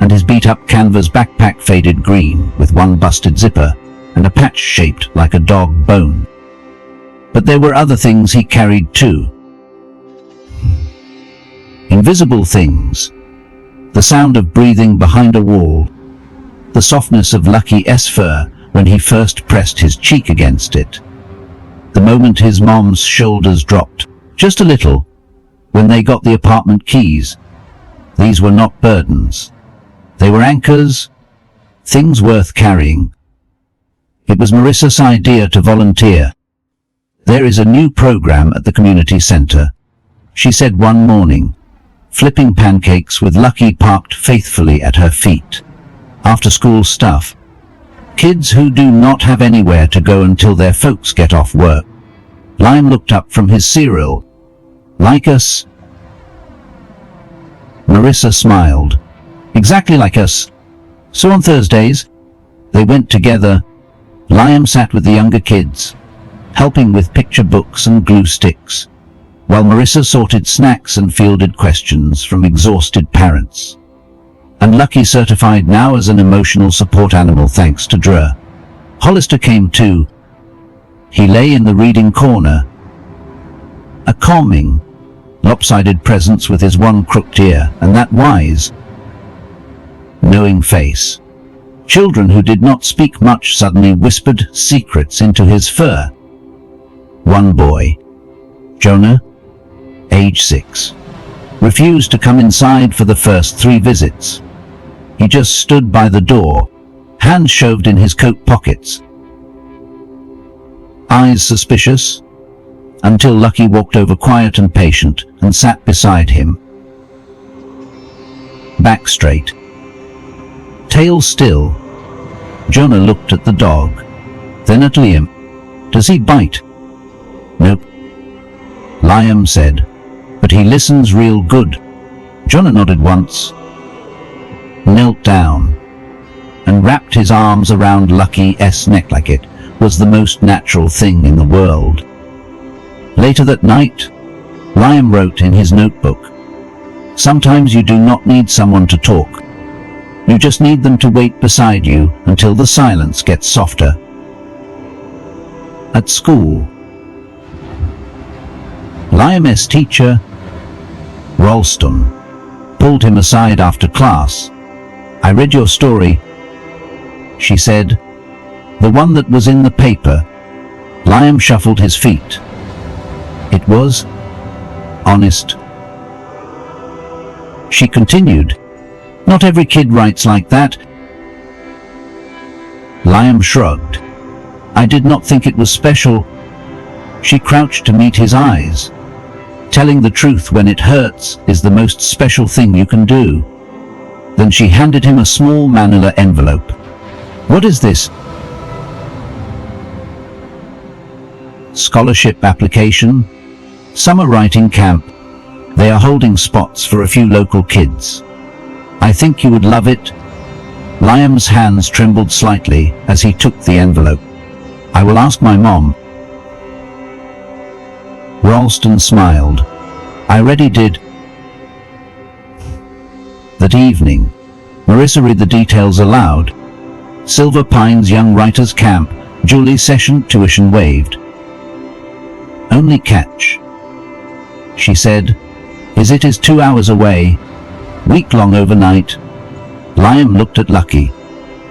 and his beat-up canvas backpack faded green with one busted zipper and a patch shaped like a dog bone. But there were other things he carried too. Invisible things. The sound of breathing behind a wall. The softness of Lucky's fur when he first pressed his cheek against it. The moment his mom's shoulders dropped, just a little, when they got the apartment keys. These were not burdens. They were anchors, things worth carrying. It was Marissa's idea to volunteer. There is a new program at the community center, she said one morning, flipping pancakes with Lucky parked faithfully at her feet. After school stuff. Kids who do not have anywhere to go until their folks get off work. Liam looked up from his cereal. Like us? Marissa smiled. Exactly like us. So on Thursdays, they went together. Liam sat with the younger kids, helping with picture books and glue sticks, while Marissa sorted snacks and fielded questions from exhausted parents. And Lucky certified now as an emotional support animal thanks to Dre. Hollister came too. He lay in the reading corner, a calming, lopsided presence with his one crooked ear and that wise, knowing face. Children who did not speak much suddenly whispered secrets into his fur. One boy, Jonah, age 6, refused to come inside for the first 3 visits. He just stood by the door, hands shoved in his coat pockets, eyes suspicious, until Lucky walked over quiet and patient and sat beside him. Back straight, tail still. Jonah looked at the dog, then at Liam. Does he bite? Nope, Liam said, but he listens real good. Jonah nodded once, knelt down, and wrapped his arms around Lucky's neck like it was the most natural thing in the world. Later that night, Liam wrote in his notebook, "Sometimes you do not need someone to talk. You just need them to wait beside you until the silence gets softer." At school, Liam's teacher, Ralston, pulled him aside after class. "I read your story," she said. "The one that was in the paper." Liam shuffled his feet. "It was honest." She continued, "Not every kid writes like that." Liam shrugged. "I did not think it was special." She crouched to meet his eyes. "Telling the truth when it hurts is the most special thing you can do." Then she handed him a small manila envelope. "What is this?" "Scholarship application. Summer writing camp. They are holding spots for a few local kids. I think you would love it." Liam's hands trembled slightly as he took the envelope. "I will ask my mom." Ralston smiled. "I already did." That evening, Marissa read the details aloud. Silver Pines Young Writers Camp, Julie session, tuition waived. "Only catch," she said, "it is 2 hours away, week-long overnight." Liam looked at Lucky,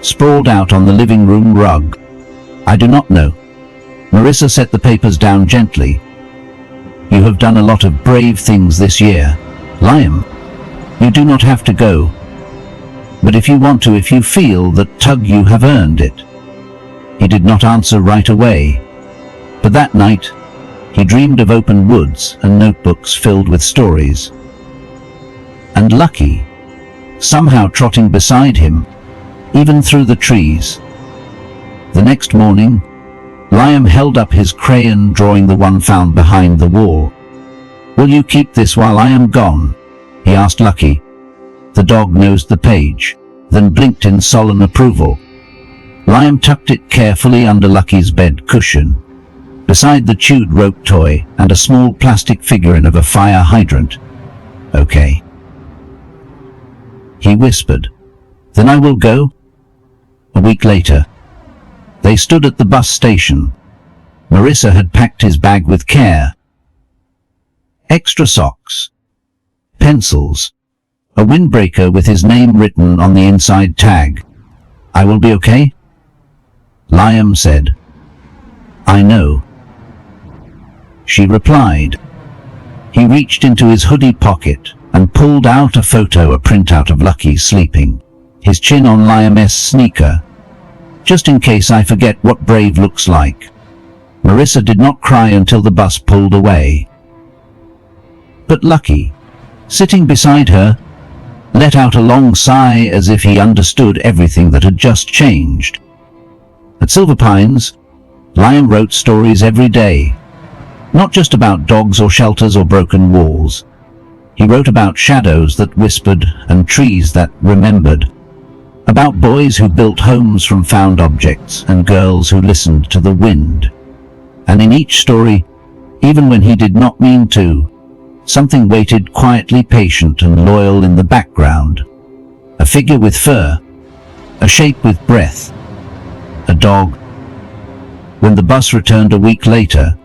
sprawled out on the living room rug. "I do not know." Marissa set the papers down gently. "You have done a lot of brave things this year, Liam. You do not have to go. But if you want to, if you feel that tug, you have earned it." He did not answer right away, but that night, he dreamed of open woods and notebooks filled with stories. And Lucky, somehow trotting beside him, even through the trees. The next morning, Liam held up his crayon, drawing the one found behind the wall. "Will you keep this while I am gone?" he asked Lucky. The dog nosed the page, then blinked in solemn approval. Liam tucked it carefully under Lucky's bed cushion, beside the chewed rope toy and a small plastic figurine of a fire hydrant. "Okay," he whispered. "Then I will go." A week later, they stood at the bus station. Marissa had packed his bag with care. Extra socks, pencils, a windbreaker with his name written on the inside tag. "I will be okay," Liam said. "I know," she replied. He reached into his hoodie pocket and pulled out a printout of Lucky sleeping, his chin on Liam's sneaker. "Just in case I forget what brave looks like." Marissa did not cry until the bus pulled away. But Lucky, sitting beside her, let out a long sigh as if he understood everything that had just changed. At Silver Pines, Liam wrote stories every day, not just about dogs or shelters or broken walls. He wrote about shadows that whispered and trees that remembered, about boys who built homes from found objects and girls who listened to the wind. And in each story, even when he did not mean to, something waited quietly, patient and loyal in the background. A figure with fur, a shape with breath, a dog. When the bus returned a week later,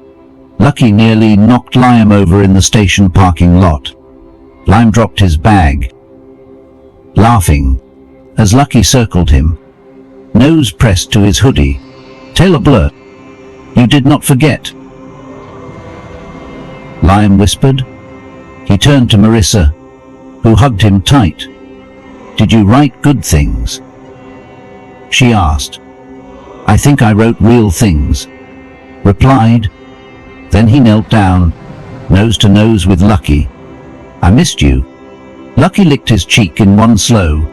Lucky nearly knocked Liam over in the station parking lot. Liam dropped his bag, laughing, as Lucky circled him, nose pressed to his hoodie, tail alert. "You did not forget," Liam whispered. He turned to Marissa, who hugged him tight. "Did you write good things?" she asked. "I think I wrote real things," replied. Then he knelt down, nose to nose with Lucky. "I missed you." Lucky licked his cheek in one slow,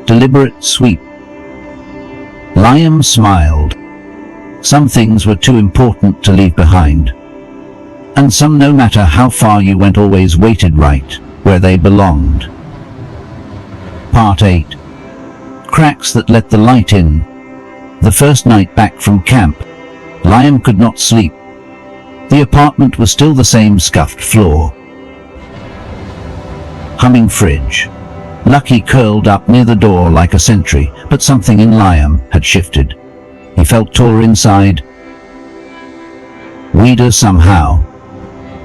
deliberate sweep. Liam smiled. Some things were too important to leave behind, and some, no matter how far you went, always waited right where they belonged. Part 8. Cracks that let the light in. The first night back from camp, Liam could not sleep. The apartment was still the same scuffed floor, humming fridge. Lucky curled up near the door like a sentry, but something in Liam had shifted. He felt taller inside, weeder somehow.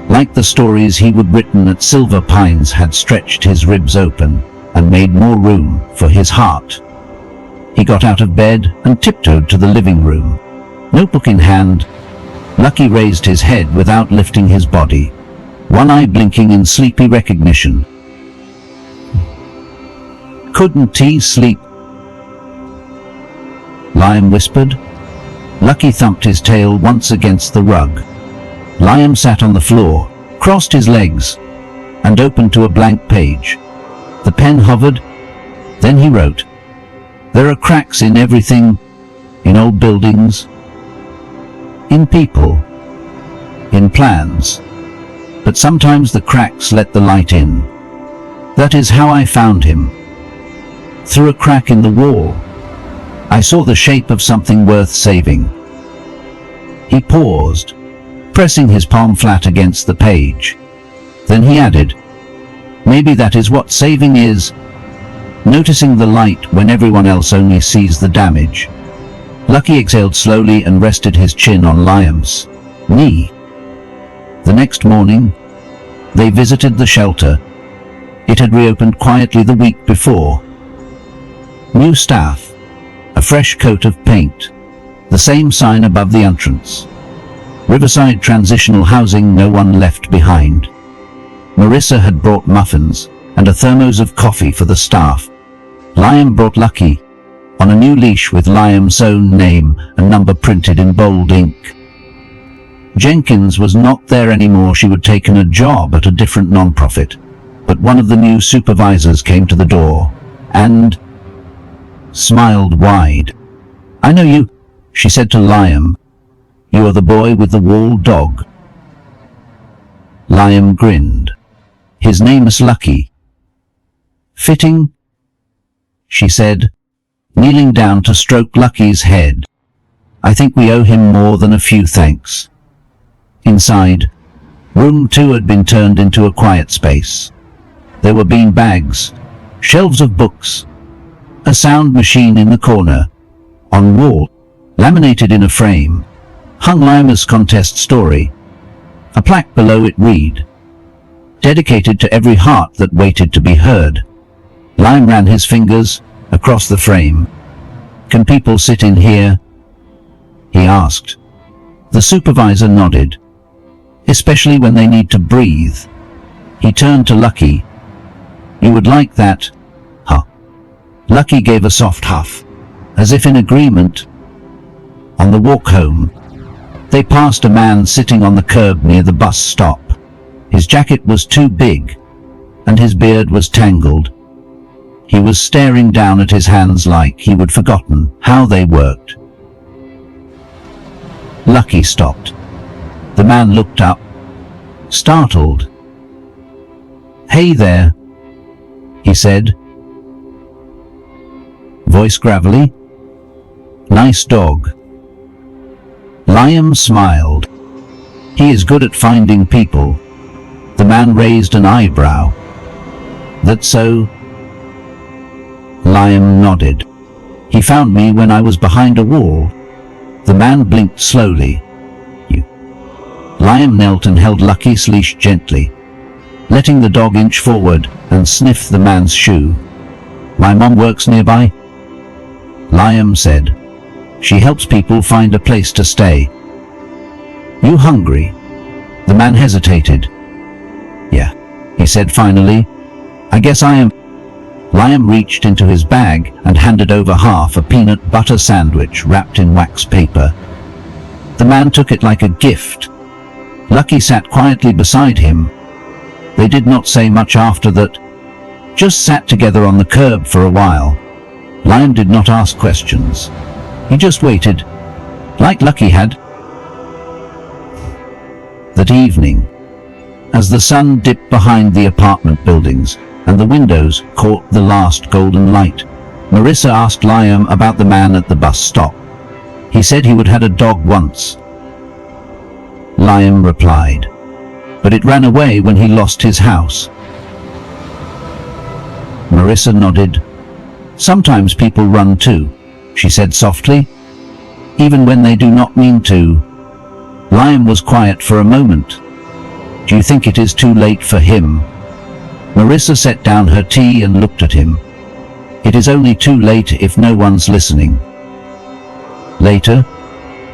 Like the stories he would written at Silver Pines had stretched his ribs open and made more room for his heart. He got out of bed and tiptoed to the living room. Notebook in hand, Lucky raised his head without lifting his body, one eye blinking in sleepy recognition. "Couldn't he sleep?" Liam whispered. Lucky thumped his tail once against the rug. Liam sat on the floor, crossed his legs, and opened to a blank page. The pen hovered, then he wrote, "There are cracks in everything, in old buildings, in people, in plans, but sometimes the cracks let the light in. That is how I found him. Through a crack in the wall, I saw the shape of something worth saving." He paused, pressing his palm flat against the page. Then he added, "Maybe that is what saving is, noticing the light when everyone else only sees the damage." Lucky exhaled slowly and rested his chin on Liam's knee. The next morning, they visited the shelter. It had reopened quietly the week before. New staff, a fresh coat of paint, the same sign above the entrance. Riverside Transitional Housing, no one left behind. Marissa had brought muffins and a thermos of coffee for the staff. Liam brought Lucky, on a new leash with Liam's own name and number printed in bold ink. Jenkins was not there anymore. She had taken a job at a different non-profit, but one of the new supervisors came to the door and smiled wide. "I know you, She said to Liam, "You are the boy with the wall dog." Liam grinned. "His name is Lucky." "Fitting," she said, kneeling down to stroke Lucky's head. "I think we owe him more than a few thanks." Inside, room 2 had been turned into a quiet space. There were bean bags, shelves of books, a sound machine in the corner. On wall, laminated in a frame, hung Liam's contest story. A plaque below it read, "Dedicated to every heart that waited to be heard." Liam ran his fingers across the frame. "Can people sit in here?" he asked. The supervisor nodded. "Especially when they need to breathe." He turned to Lucky. "You would like that, huh?" Lucky gave a soft huff, as if in agreement. On the walk home, they passed a man sitting on the curb near the bus stop. His jacket was too big, and his beard was tangled. He was staring down at his hands like he would forgotten how they worked. Lucky stopped. The man looked up, startled. "Hey there," he said, voice gravelly. "Nice dog." Liam smiled. "He is good at finding people." The man raised an eyebrow. "That so?" Liam nodded. "He found me when I was behind a wall." The man blinked slowly. "You." Liam knelt and held Lucky's leash gently, letting the dog inch forward and sniff the man's shoe. "My mom works nearby," Liam said. "She helps people find a place to stay." "You hungry?" The man hesitated. "Yeah," he said finally. "I guess I am." Liam reached into his bag and handed over half a peanut butter sandwich wrapped in wax paper. The man took it like a gift. Lucky sat quietly beside him. They did not say much after that, just sat together on the curb for a while. Liam did not ask questions. He just waited, like Lucky had. That evening, as the sun dipped behind the apartment buildings and the windows caught the last golden light, Marissa asked Liam about the man at the bus stop. He said he would had a dog once. Liam replied, but it ran away when he lost his house. Marissa nodded. "Sometimes people run too," she said softly, "even when they do not mean to." Liam was quiet for a moment. "Do you think it is too late for him?" Marissa set down her tea and looked at him. "It is only too late if no one's listening." Later,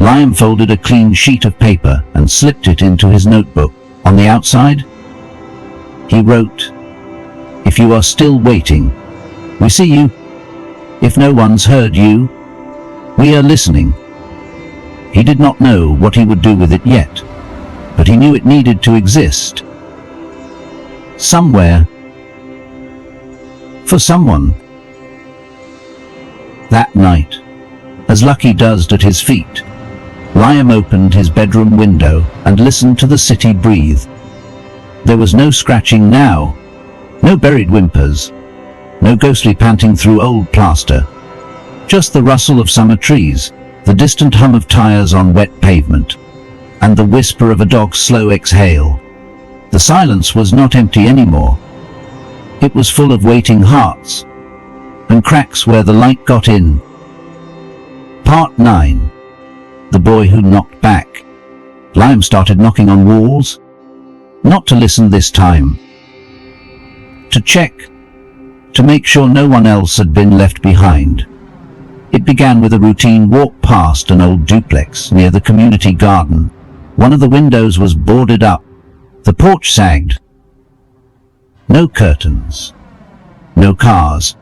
Liam folded a clean sheet of paper and slipped it into his notebook. On the outside, he wrote, "If you are still waiting, we see you. If no one's heard you, we are listening." He did not know what he would do with it yet, but he knew it needed to exist. Somewhere. For someone. That night, as Lucky dozed at his feet, Liam opened his bedroom window and listened to the city breathe. There was no scratching now, no buried whimpers, no ghostly panting through old plaster, just the rustle of summer trees, the distant hum of tires on wet pavement, and the whisper of a dog's slow exhale. The silence was not empty anymore. It was full of waiting hearts, and cracks where the light got in. Part 9. The Boy Who Knocked Back. Liam started knocking on walls, not to listen this time. To check, to make sure no one else had been left behind. It began with a routine walk past an old duplex near the community garden. One of the windows was boarded up. The porch sagged. No curtains, no cars,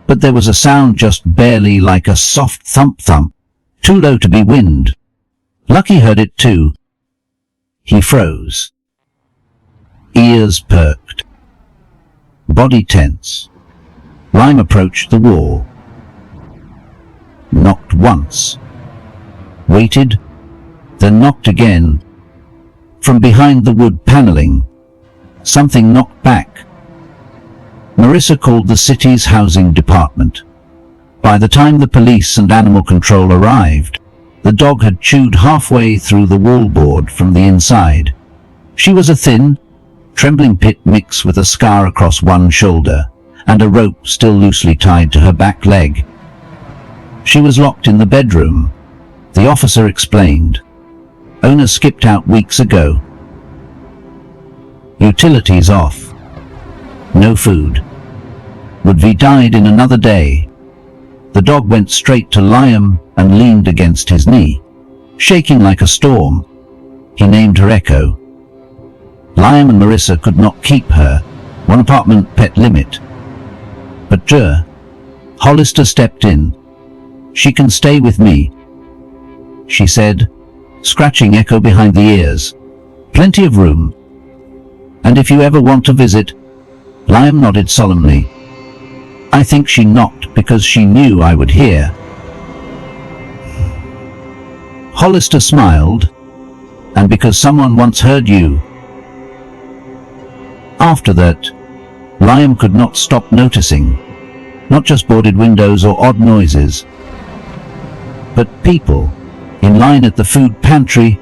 but there was a sound just barely like a soft thump-thump, too low to be wind. Lucky heard it too. He froze. Ears perked. Body tense. Liam approached the wall. Knocked once. waited, then knocked again. From behind the wood paneling, something knocked back. Marissa called the city's housing department. By the time the police and animal control arrived, the dog had chewed halfway through the wallboard from the inside. She was a thin, trembling pit mix with a scar across one shoulder and a rope still loosely tied to her back leg. She was locked in the bedroom, the officer explained. Owner skipped out weeks ago. Utilities off. No food. Would be died in another day. The dog went straight to Liam and leaned against his knee, shaking like a storm. He named her Echo. Liam and Marissa could not keep her, one apartment pet limit. But Hollister stepped in. She can stay with me, she said, scratching Echo behind the ears. Plenty of room. And if you ever want to visit, Liam nodded solemnly. I think she knocked because she knew I would hear. Hollister smiled, and because someone once heard you. After that, Liam could not stop noticing, not just boarded windows or odd noises, but people in line at the food pantry,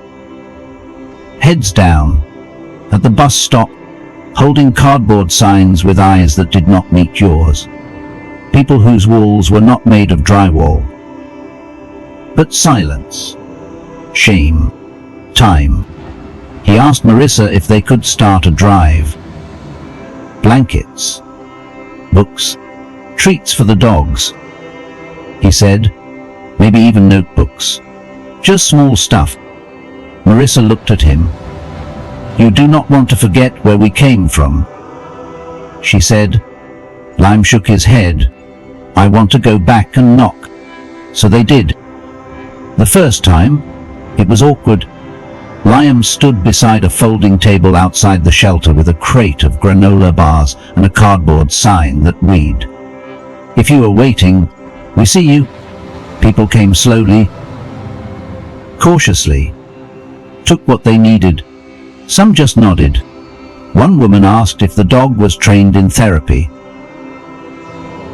heads down, at the bus stop, holding cardboard signs with eyes that did not meet yours. People whose walls were not made of drywall. But silence, shame, time. He asked Marissa if they could start a drive. Blankets, books, treats for the dogs, he said, maybe even notebooks. Just small stuff. Marissa looked at him. You do not want to forget where we came from, she said. Liam shook his head. I want to go back and knock. So they did. The first time, it was awkward. Liam stood beside a folding table outside the shelter with a crate of granola bars and a cardboard sign that read, If you are waiting, we see you. People came slowly, cautiously, took what they needed. Some just nodded. One woman asked if the dog was trained in therapy.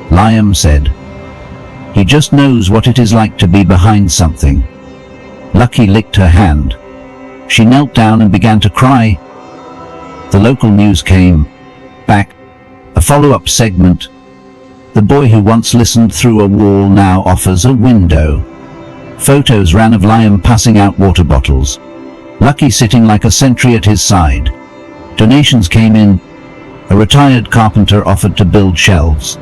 Liam said, he just knows what it is like to be behind something. Lucky licked her hand. She knelt down and began to cry. The local news came back, a follow-up segment. The boy who once listened through a wall now offers a window. Photos ran of Liam passing out water bottles, Lucky sitting like a sentry at his side. Donations came in. A retired carpenter offered to build shelves.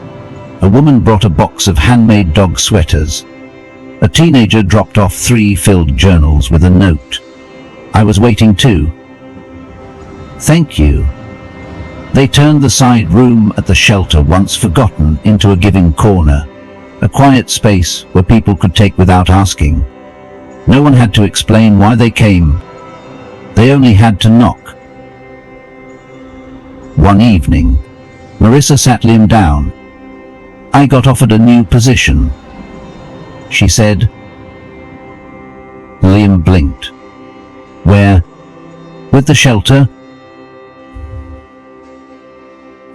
A woman brought a box of handmade dog sweaters. A teenager dropped off 3 filled journals with a note. I was waiting too. Thank you. They turned the side room at the shelter, once forgotten, into a giving corner, a quiet space where people could take without asking. No one had to explain why they came. They only had to knock. One evening, Marissa sat Liam down. I got offered a new position, she said. Liam blinked. Where? With the shelter?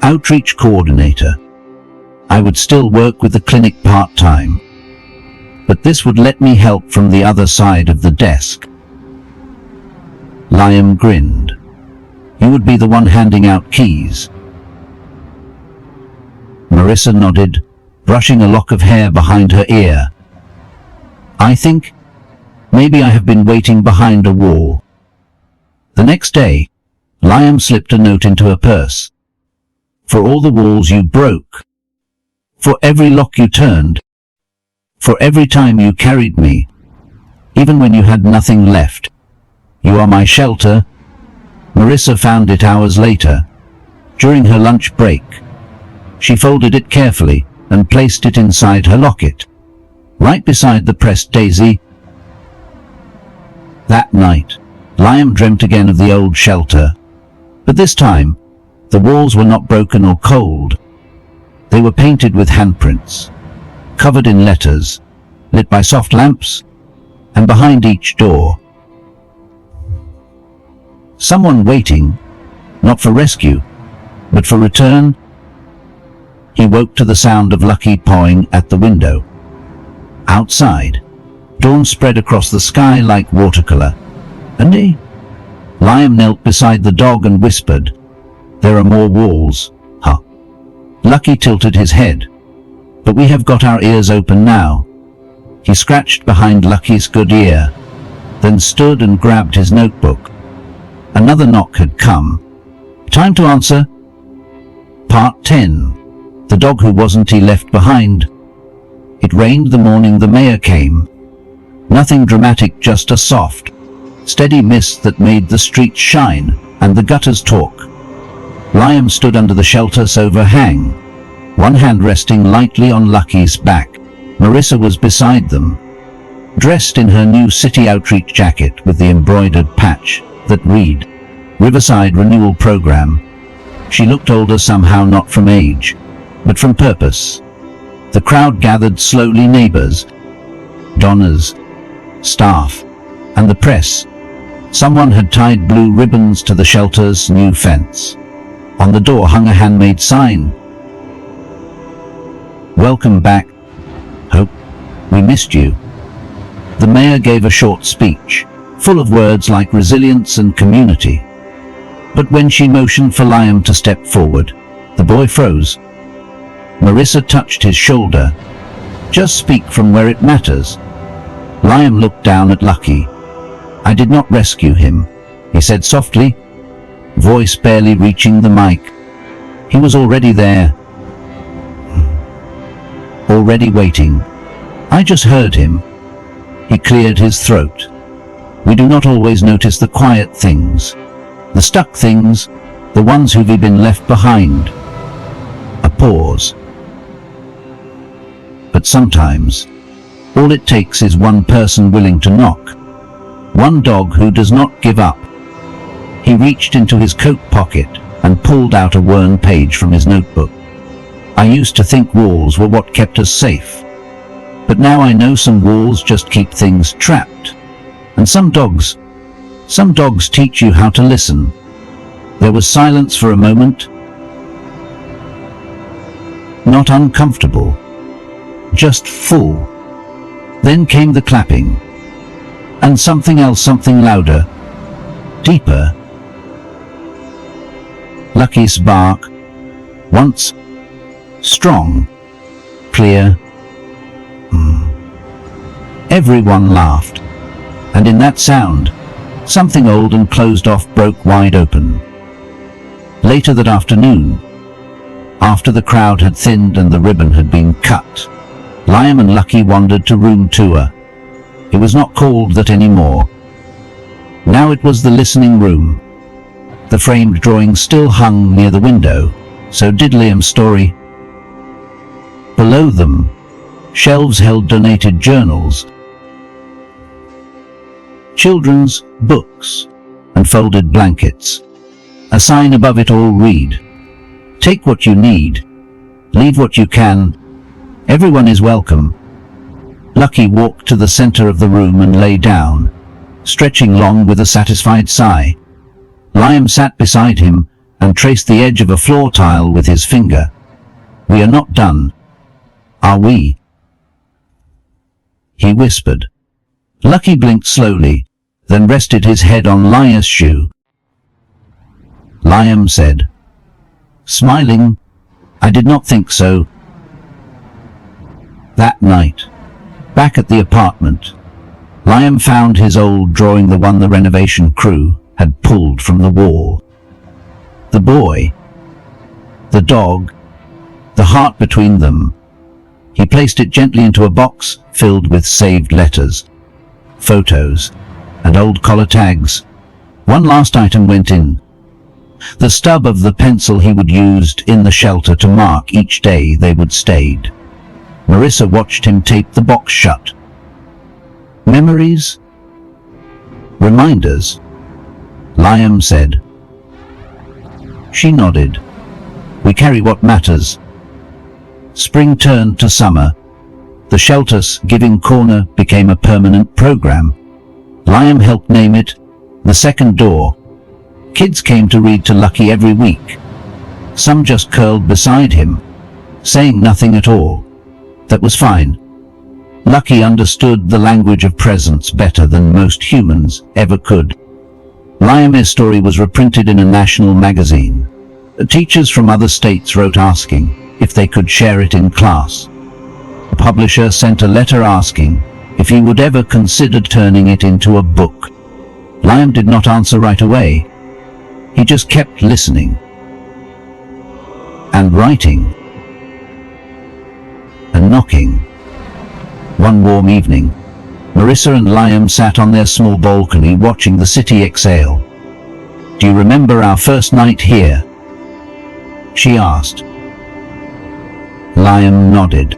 Outreach coordinator. I would still work with the clinic part-time, but this would let me help from the other side of the desk. Liam grinned. You would be the one handing out keys. Marissa nodded, brushing a lock of hair behind her ear. I think maybe I have been waiting behind a wall. The next day, Liam slipped a note into her purse. For all the walls you broke, for every lock you turned, for every time you carried me, even when you had nothing left, you are my shelter. Marissa found it hours later, during her lunch break. She folded it carefully and placed it inside her locket, right beside the pressed daisy. That night, Liam dreamt again of the old shelter, but this time, the walls were not broken or cold. They were painted with handprints, covered in letters, lit by soft lamps, and behind each door, someone waiting, not for rescue, but for return. He woke to the sound of Lucky pawing at the window. Outside, dawn spread across the sky like watercolor. "Andy?" Liam knelt beside the dog and whispered, "There are more walls, huh?" Lucky tilted his head. "But we have got our ears open now." He scratched behind Lucky's good ear, then stood and grabbed his notebook. Another knock had come. Time to answer. Part 10. The dog who wasn't he left behind. It rained the morning the mayor came. Nothing dramatic, just a soft, steady mist that made the streets shine and the gutters talk. Liam stood under the shelter's overhang, one hand resting lightly on Lucky's back. Marissa was beside them, dressed in her new city outreach jacket with the embroidered patch that read, "Riverside Renewal Program." She looked older somehow, not from age, but from purpose. The crowd gathered slowly, neighbors, donors, staff, and the press. Someone had tied blue ribbons to the shelter's new fence. On the door hung a handmade sign. "Welcome back. Hope we missed you." The mayor gave a short speech, full of words like resilience and community. But when she motioned for Liam to step forward, the boy froze. Marissa touched his shoulder. "Just speak from where it matters." Liam looked down at Lucky. "I did not rescue him," he said softly, voice barely reaching the mic. "He was already there, already waiting. I just heard him." He cleared his throat. "We do not always notice the quiet things, the stuck things, the ones who've been left behind." A pause. "But sometimes, all it takes is one person willing to knock. One dog who does not give up." He reached into his coat pocket and pulled out a worn page from his notebook. "I used to think walls were what kept us safe. But now I know some walls just keep things trapped. And some dogs teach you how to listen." There was silence for a moment. Not uncomfortable, just full. Then came the clapping. And something else, something louder, deeper. Lucky's bark, once strong, clear. Everyone laughed, and in that sound, something old and closed off broke wide open. Later that afternoon, after the crowd had thinned and the ribbon had been cut, Liam and Lucky wandered to room 2. It was not called that anymore. Now it was the listening room. The framed drawing still hung near the window, so did Liam's story. Below them, shelves held donated journals, children's books, and folded blankets. A sign above it all read, "Take what you need, leave what you can, everyone is welcome." Lucky walked to the center of the room and lay down, stretching long with a satisfied sigh. Liam sat beside him and traced the edge of a floor tile with his finger. "We are not done, are we?" he whispered. Lucky blinked slowly, then rested his head on Liam's shoe. Liam said, smiling, "I did not think so." That night, back at the apartment, Liam found his old drawing, the one the renovation crew had pulled from the wall. The boy, the dog, the heart between them. He placed it gently into a box filled with saved letters, photos, and old collar tags. One last item went in. The stub of the pencil he would use in the shelter to mark each day they would stayed. Marissa watched him tape the box shut. "Memories? Reminders?" Liam said. She nodded. "We carry what matters." Spring turned to summer. The shelter's Giving Corner became a permanent program. Liam helped name it The Second Door. Kids came to read to Lucky every week. Some just curled beside him, saying nothing at all. That was fine. Lucky understood the language of presence better than most humans ever could. Liam's story was reprinted in a national magazine. Teachers from other states wrote asking if they could share it in class. The publisher sent a letter asking if he would ever consider turning it into a book. Liam did not answer right away. He just kept listening and writing and knocking. One warm evening, Marissa and Liam sat on their small balcony watching the city exhale. "Do you remember our first night here?" she asked. Liam nodded.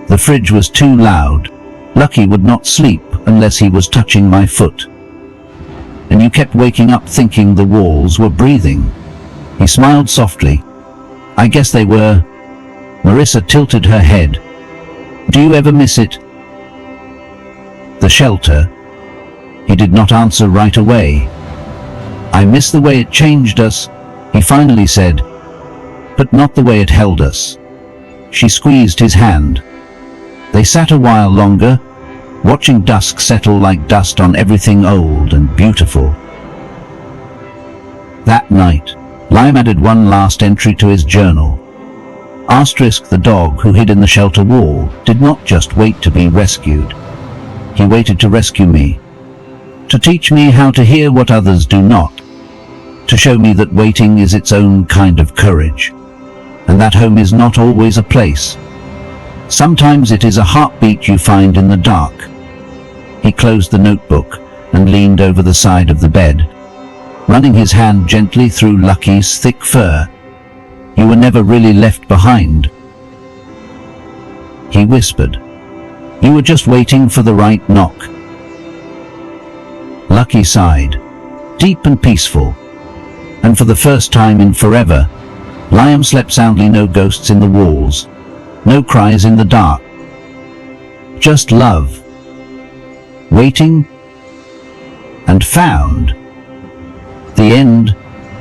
"The fridge was too loud. Lucky would not sleep unless he was touching my foot. And you kept waking up thinking the walls were breathing." He smiled softly. "I guess they were." Marissa tilted her head. "Do you ever miss it?" "The shelter?" He did not answer right away. "I miss the way it changed us," he finally said, "but not the way it held us." She squeezed his hand. They sat a while longer, watching dusk settle like dust on everything old and beautiful. That night, Liam added one last entry to his journal. Asterisk, the dog who hid in the shelter wall did not just wait to be rescued. He waited to rescue me, to teach me how to hear what others do not, to show me that waiting is its own kind of courage, and that home is not always a place. Sometimes it is a heartbeat you find in the dark. He closed the notebook and leaned over the side of the bed, running his hand gently through Lucky's thick fur. "You were never really left behind," he whispered. "You were just waiting for the right knock." Lucky sighed, deep and peaceful. And for the first time in forever, Liam slept soundly. No ghosts in the walls, no cries in the dark. Just love, waiting, and found. The end.